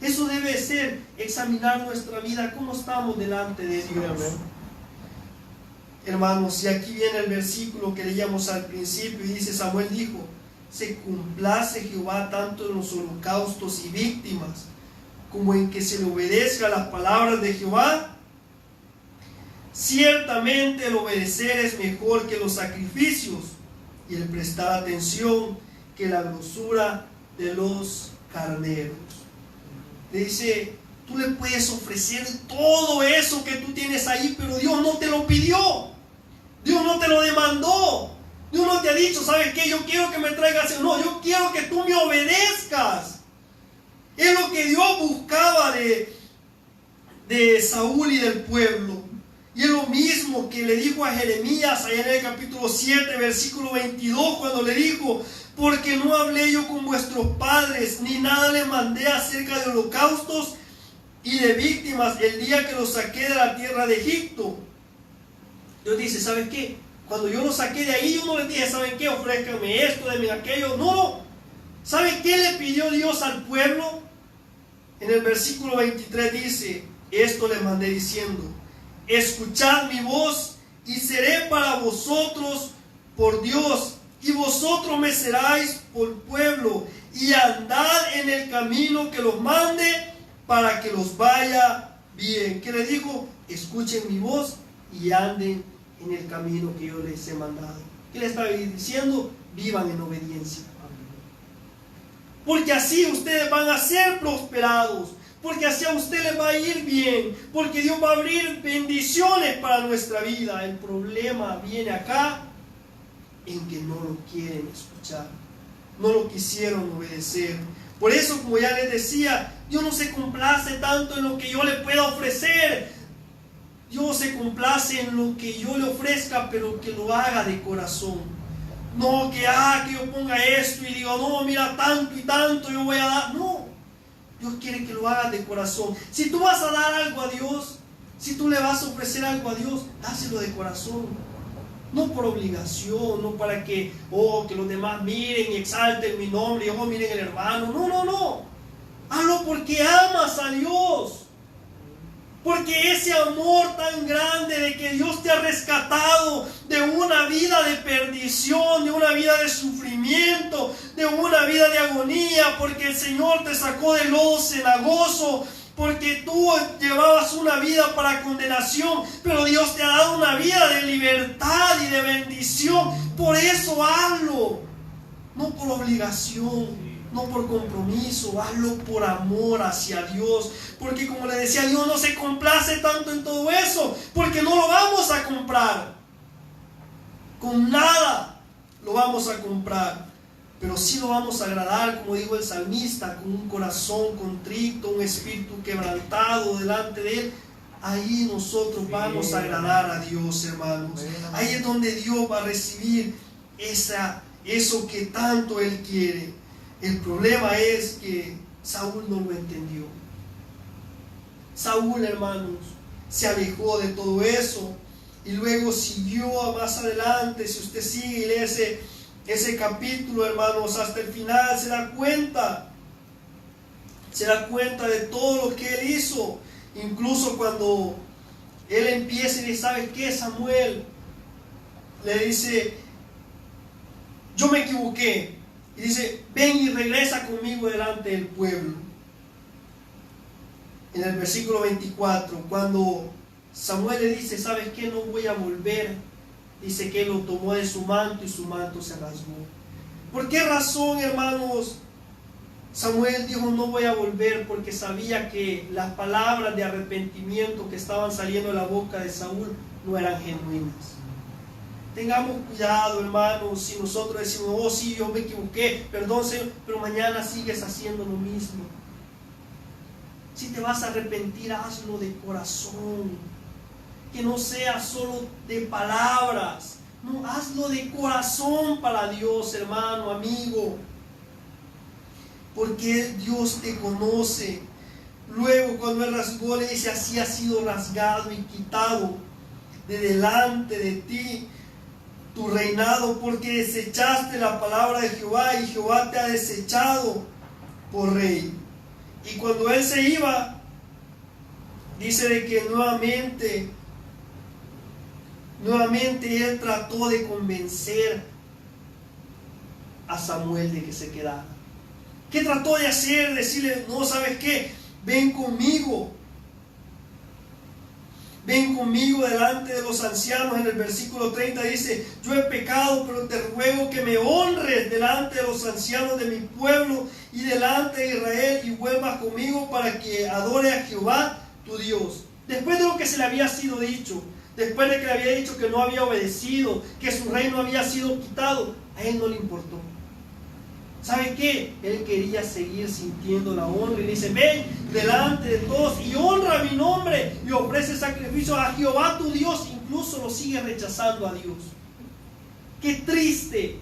Eso debe ser, examinar nuestra vida, cómo estamos delante de Dios. Hermanos, y aquí viene el versículo que leíamos al principio y dice, Samuel dijo, se complace Jehová tanto en los holocaustos y víctimas, como en que se le obedezca las palabras de Jehová. Ciertamente el obedecer es mejor que los sacrificios, y el prestar atención que la grosura de los carneros. Le dice, tú le puedes ofrecer todo eso que tú tienes ahí, pero Dios no te lo pidió, Dios no te lo demandó, Dios no te ha dicho, ¿sabes qué? Yo quiero que me traigas, no, yo quiero que tú me obedezcas. Es lo que Dios buscaba de Saúl y del pueblo. Y es lo mismo que le dijo a Jeremías allá en el capítulo 7, versículo 22, cuando le dijo, porque no hablé yo con vuestros padres, ni nada les mandé acerca de holocaustos y de víctimas el día que los saqué de la tierra de Egipto. Dios dice, ¿sabes qué? Cuando yo los saqué de ahí, yo no les dije, ¿saben qué? Ofrézcanme esto, denme aquello. No. ¿Saben qué le pidió Dios al pueblo? En el versículo 23 dice, esto les mandé diciendo, escuchad mi voz y seré para vosotros por Dios, y vosotros me seráis por pueblo, y andad en el camino que los mande para que los vaya bien. ¿Qué le dijo? Escuchen mi voz y anden en el camino que yo les he mandado. ¿Qué le estaba diciendo? Vivan en obediencia. Porque así ustedes van a ser prosperados. Porque así a usted les va a ir bien. Porque Dios va a abrir bendiciones para nuestra vida. El problema viene acá en que no lo quieren escuchar. No lo quisieron obedecer. Por eso, como ya les decía, Dios no se complace tanto en lo que yo le pueda ofrecer. Dios se complace en lo que yo le ofrezca, pero que lo haga de corazón. No que yo ponga esto y diga, no, mira, tanto y tanto yo voy a dar. No. Dios quiere que lo hagas de corazón. Si tú vas a dar algo a Dios, si tú le vas a ofrecer algo a Dios, dáselo de corazón. No por obligación, no para que los demás miren y exalten mi nombre y miren el hermano. No. Hazlo porque amas a Dios. Porque ese amor tan grande de que Dios te ha rescatado de una vida de perdición, de una vida de sufrimiento, de una vida de agonía, porque el Señor te sacó del lodo cenagoso, porque tú llevabas una vida para condenación, pero Dios te ha dado una vida de libertad y de bendición. Por eso hazlo, no por obligación, no por compromiso, hazlo por amor hacia Dios. Porque como le decía, Dios no se complace tanto en todo eso, porque no lo vamos a comprar. Con nada lo vamos a comprar, pero sí lo vamos a agradar, como dijo el salmista, con un corazón contrito, un espíritu quebrantado delante de Él. Ahí nosotros vamos a agradar a Dios, hermanos. Ahí es donde Dios va a recibir eso que tanto Él quiere. El problema es que Saúl no lo entendió. Saúl, hermanos, se alejó de todo eso y luego siguió más adelante. Si usted sigue y lee ese capítulo, hermanos, hasta el final, se da cuenta de todo lo que él hizo. Incluso cuando él empieza y dice, ¿sabe qué, Samuel? Le dice, yo me equivoqué. Y dice, ven y regresa conmigo delante del pueblo. en el versículo 24, cuando Samuel le dice, ¿sabes qué? No voy a volver. Dice que él lo tomó de su manto y su manto se rasgó. ¿Por qué razón, hermanos? Samuel dijo, no voy a volver, porque sabía que las palabras de arrepentimiento que estaban saliendo de la boca de Saúl no eran genuinas. Tengamos cuidado, hermanos, si nosotros decimos, oh sí, yo me equivoqué, perdón Señor, pero mañana sigues haciendo lo mismo. Si te vas a arrepentir, hazlo de corazón, que no sea solo de palabras, no, hazlo de corazón para Dios, hermano, amigo, porque Dios te conoce. Luego cuando él rasgó, le dice, así ha sido rasgado y quitado de delante de ti tu reinado, porque desechaste la palabra de Jehová y Jehová te ha desechado por rey. Y cuando él se iba, dice de que nuevamente él trató de convencer a Samuel de que se quedara. ¿Qué trató de hacer? Decirle, no, ¿sabes qué? Ven conmigo delante de los ancianos. En el versículo 30 dice, yo he pecado, pero te ruego que me honres delante de los ancianos de mi pueblo y delante de Israel, y vuelvas conmigo para que adore a Jehová tu Dios. Después de lo que se le había sido dicho, después de que le había dicho que no había obedecido, que su reino había sido quitado, a él no le importó. ¿Sabe qué? Él quería seguir sintiendo la honra y dice, ven delante de todos y honra mi nombre y ofrece sacrificio a Jehová tu Dios. Incluso lo sigue rechazando a Dios. Qué triste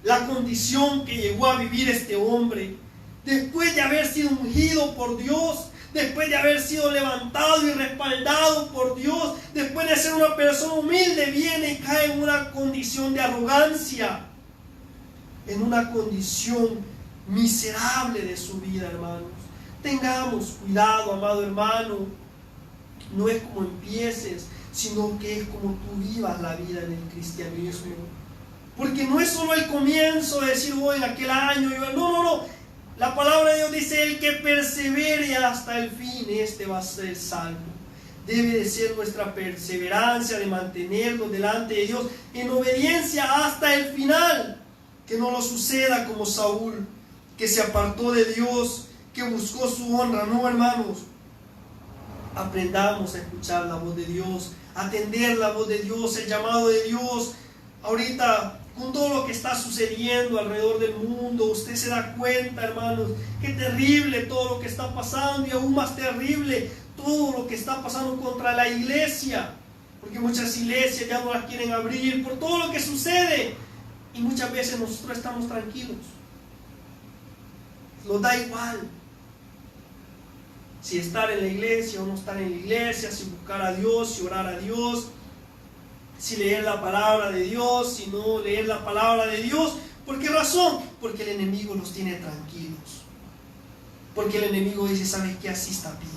la condición que llegó a vivir este hombre. Después de haber sido ungido por Dios, después de haber sido levantado y respaldado por Dios, después de ser una persona humilde, viene y cae en una condición de arrogancia, en una condición miserable de su vida, hermanos. Tengamos cuidado, amado hermano. No es como empieces, sino que es como tú vivas la vida en el cristianismo. Porque no es solo el comienzo de decir, en aquel año, no. La palabra de Dios dice, el que persevere hasta el fin, este va a ser salvo. Debe de ser nuestra perseverancia de mantenernos delante de Dios en obediencia hasta el final. Que no lo suceda como Saúl, que se apartó de Dios, que buscó su honra. No, hermanos, aprendamos a escuchar la voz de Dios, a atender la voz de Dios, el llamado de Dios. Ahorita, con todo lo que está sucediendo alrededor del mundo, usted se da cuenta, hermanos, qué terrible todo lo que está pasando, y aún más terrible todo lo que está pasando contra la iglesia, porque muchas iglesias ya no las quieren abrir por todo lo que sucede. Y muchas veces nosotros estamos tranquilos. Nos da igual si estar en la iglesia o no estar en la iglesia, si buscar a Dios, si orar a Dios, si leer la palabra de Dios, si no leer la palabra de Dios. ¿Por qué razón? Porque el enemigo los tiene tranquilos. Porque el enemigo dice, ¿sabes qué? Así está bien.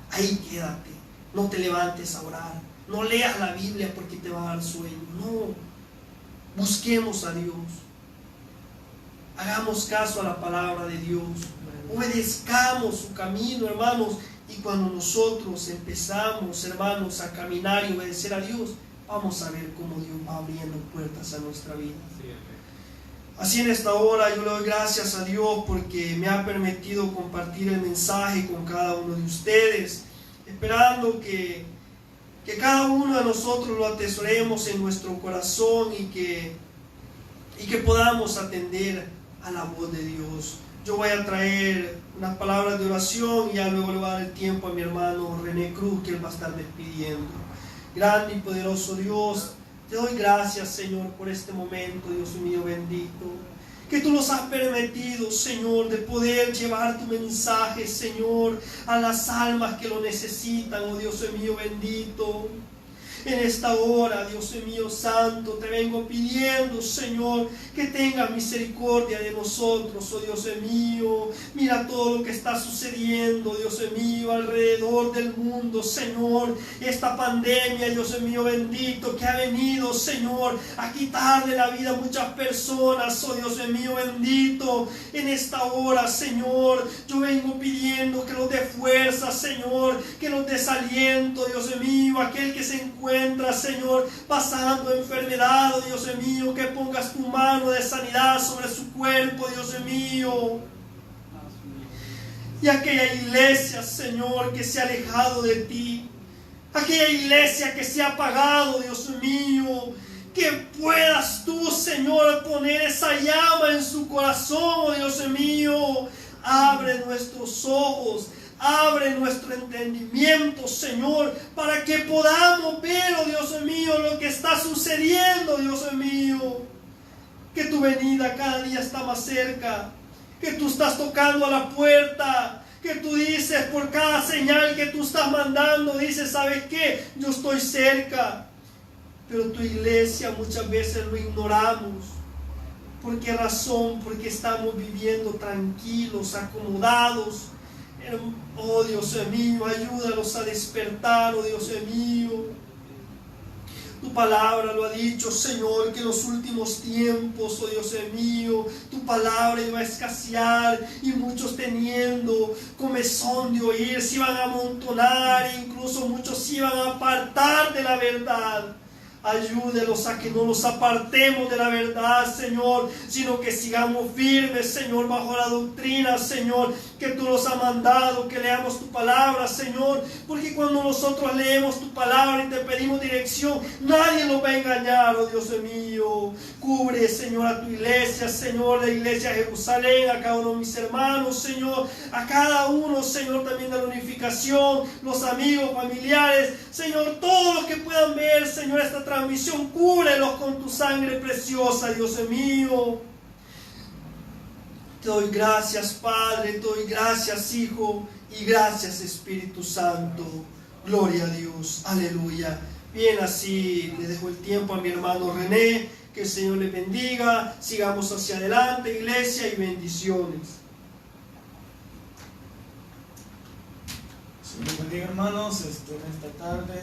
Ahí quédate. No te levantes a orar. No leas la Biblia porque te va a dar sueño. No. Busquemos a Dios, hagamos caso a la palabra de Dios, obedezcamos su camino, hermanos, y cuando nosotros empezamos, hermanos, a caminar y obedecer a Dios, vamos a ver cómo Dios va abriendo puertas a nuestra vida. Así en esta hora yo le doy gracias a Dios porque me ha permitido compartir el mensaje con cada uno de ustedes, esperando que cada uno de nosotros lo atesoremos en nuestro corazón y que podamos atender a la voz de Dios. Yo voy a traer unas palabras de oración y ya luego le voy a dar el tiempo a mi hermano René Cruz, que él va a estar despidiendo. Grande y poderoso Dios, te doy gracias, Señor, por este momento, Dios mío bendito, que tú nos has permitido, Señor, de poder llevar tu mensaje, Señor, a las almas que lo necesitan, oh Dios mío bendito. En esta hora, Dios mío santo, te vengo pidiendo, Señor, que tengas misericordia de nosotros, oh Dios mío. Mira todo lo que está sucediendo, Dios mío, alrededor del mundo, Señor. Esta pandemia, Dios mío bendito, que ha venido, Señor, a quitarle la vida a muchas personas, oh Dios mío bendito. En esta hora, Señor, yo vengo pidiendo que nos dé fuerza, Señor, que nos dé aliento, Dios mío, aquel que se encuentra, Señor, pasando enfermedad, oh Dios mío, que pongas tu mano de sanidad sobre su cuerpo, Dios mío. Y aquella iglesia, Señor, que se ha alejado de ti, aquella iglesia que se ha apagado, Dios mío, que puedas tú, Señor, poner esa llama en su corazón, oh Dios mío. Abre nuestros ojos, abre nuestro entendimiento, Señor, para que podamos ver, oh Dios mío, lo que está sucediendo, Dios mío. Que tu venida cada día está más cerca, que tú estás tocando a la puerta, que tú dices por cada señal que tú estás mandando, dices, ¿sabes qué? Yo estoy cerca. Pero tu iglesia muchas veces lo ignoramos. ¿Por qué razón? Porque estamos viviendo tranquilos, acomodados. Oh Dios mío, ayúdanos a despertar, oh Dios mío. Tu palabra lo ha dicho, Señor, que en los últimos tiempos, oh Dios mío, tu palabra iba a escasear y muchos teniendo comezón de oír se iban a amontonar e incluso muchos se iban a apartar de la verdad. Ayúdenos a que no nos apartemos de la verdad, Señor, sino que sigamos firmes, Señor, bajo la doctrina, Señor, que tú nos has mandado, que leamos tu palabra, Señor, porque cuando nosotros leemos tu palabra y te pedimos dirección, nadie nos va a engañar, oh Dios mío. Cubre, Señor, a tu iglesia, Señor, la iglesia de Jerusalén, a cada uno de mis hermanos, Señor, a cada uno, Señor, también de la unificación, los amigos, familiares, Señor, todos los que puedan ver, Señor, esta transmisión, cúbrelos con tu sangre preciosa, Dios mío. Te doy gracias, Padre, te doy gracias, Hijo, y gracias, Espíritu Santo. Gloria a Dios, aleluya. Bien, así le dejo el tiempo a mi hermano René, que el Señor le bendiga, sigamos hacia adelante, iglesia, y bendiciones. Señor bendiga, hermanos, en esta tarde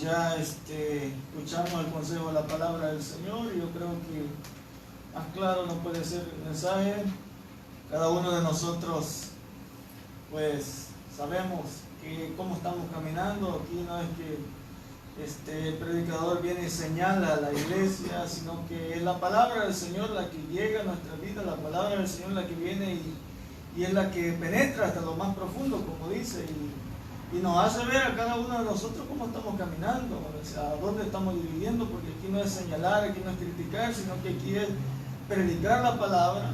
ya escuchamos el consejo de la palabra del Señor, y yo creo que más claro no puede ser el mensaje. Cada uno de nosotros pues sabemos que cómo estamos caminando. Aquí no es que el predicador viene y señala a la iglesia, sino que es la palabra del Señor la que llega a nuestra vida, la palabra del Señor la que viene y es la que penetra hasta lo más profundo, como dice, y nos hace ver a cada uno de nosotros cómo estamos caminando, o sea, a dónde estamos dividiendo, porque aquí no es señalar, aquí no es criticar, sino que aquí es predicar la palabra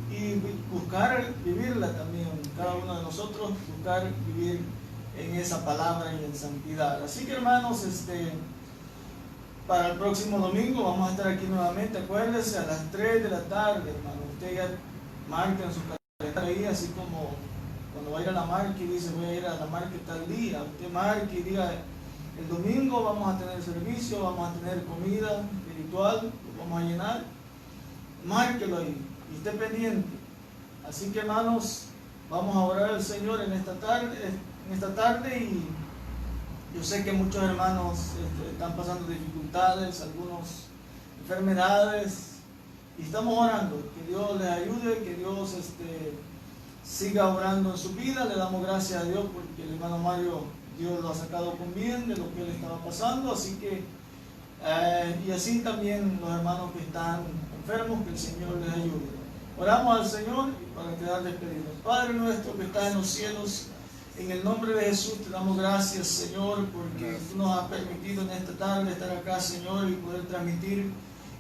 y buscar vivirla también, cada uno de nosotros buscar vivir en esa palabra y en santidad. Así que, hermanos, para el próximo domingo vamos a estar aquí nuevamente, acuérdense, a las 3 de la tarde, hermano. Usted ya marca en su calendario ahí, así como cuando va a ir a la marca y dice voy a ir a la marca tal día, usted marque y diga el domingo vamos a tener servicio, vamos a tener comida espiritual, lo vamos a llenar, márquelo ahí y esté pendiente. Así que, hermanos, vamos a orar al Señor en esta tarde, y yo sé que muchos hermanos están pasando dificultades, algunas enfermedades, y estamos orando que Dios les ayude, que Dios siga obrando en su vida. Le damos gracias a Dios porque el hermano Mario, Dios lo ha sacado con bien de lo que él estaba pasando, así que y así también los hermanos que están enfermos, que el Señor les ayude. Oramos al Señor para quedar despedidos. Padre nuestro que estás en los cielos, en el nombre de Jesús te damos gracias, Señor, porque tú nos has permitido en esta tarde estar acá, Señor, y poder transmitir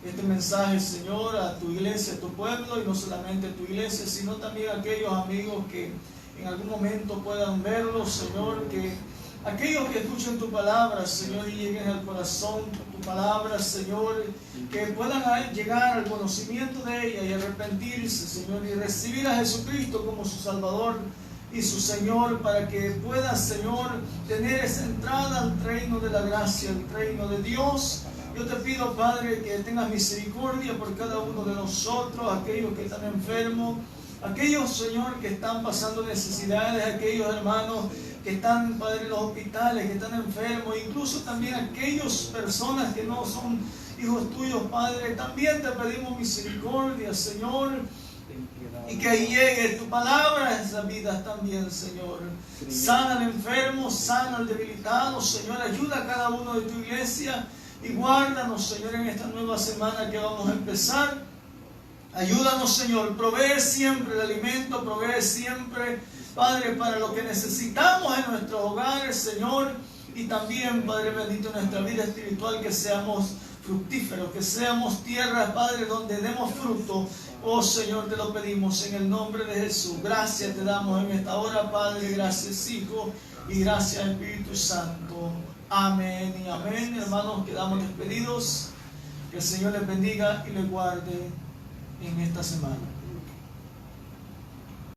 este mensaje, Señor, a tu iglesia, a tu pueblo, y no solamente a tu iglesia, sino también a aquellos amigos que en algún momento puedan verlo, Señor, que aquellos que escuchen tu palabra, Señor, y lleguen al corazón tu palabra, Señor, que puedan llegar al conocimiento de ella y arrepentirse, Señor, y recibir a Jesucristo como su Salvador y su Señor, para que pueda, Señor, tener esa entrada al reino de la gracia, al reino de Dios. Yo te pido, Padre, que tengas misericordia por cada uno de nosotros, aquellos que están enfermos, aquellos, Señor, que están pasando necesidades, aquellos hermanos que están, Padre, en los hospitales, que están enfermos, incluso también aquellas personas que no son hijos tuyos, Padre. También te pedimos misericordia, Señor, y que llegue tu palabra a esas vidas también, Señor. Sana al enfermo, sana al debilitado, Señor. Ayuda a cada uno de tu iglesia y guárdanos, Señor, en esta nueva semana que vamos a empezar. Ayúdanos, Señor. Provee siempre el alimento, provee siempre, Padre, para lo que necesitamos en nuestros hogares, Señor. Y también, Padre bendito, en nuestra vida espiritual, que seamos fructíferos, que seamos tierra, Padre, donde demos fruto. Oh Señor, te lo pedimos en el nombre de Jesús. Gracias te damos en esta hora, Padre. Gracias, Hijo, y gracias, Espíritu Santo. Amén y amén. Hermanos, quedamos despedidos. Que el Señor les bendiga y les guarde en esta semana.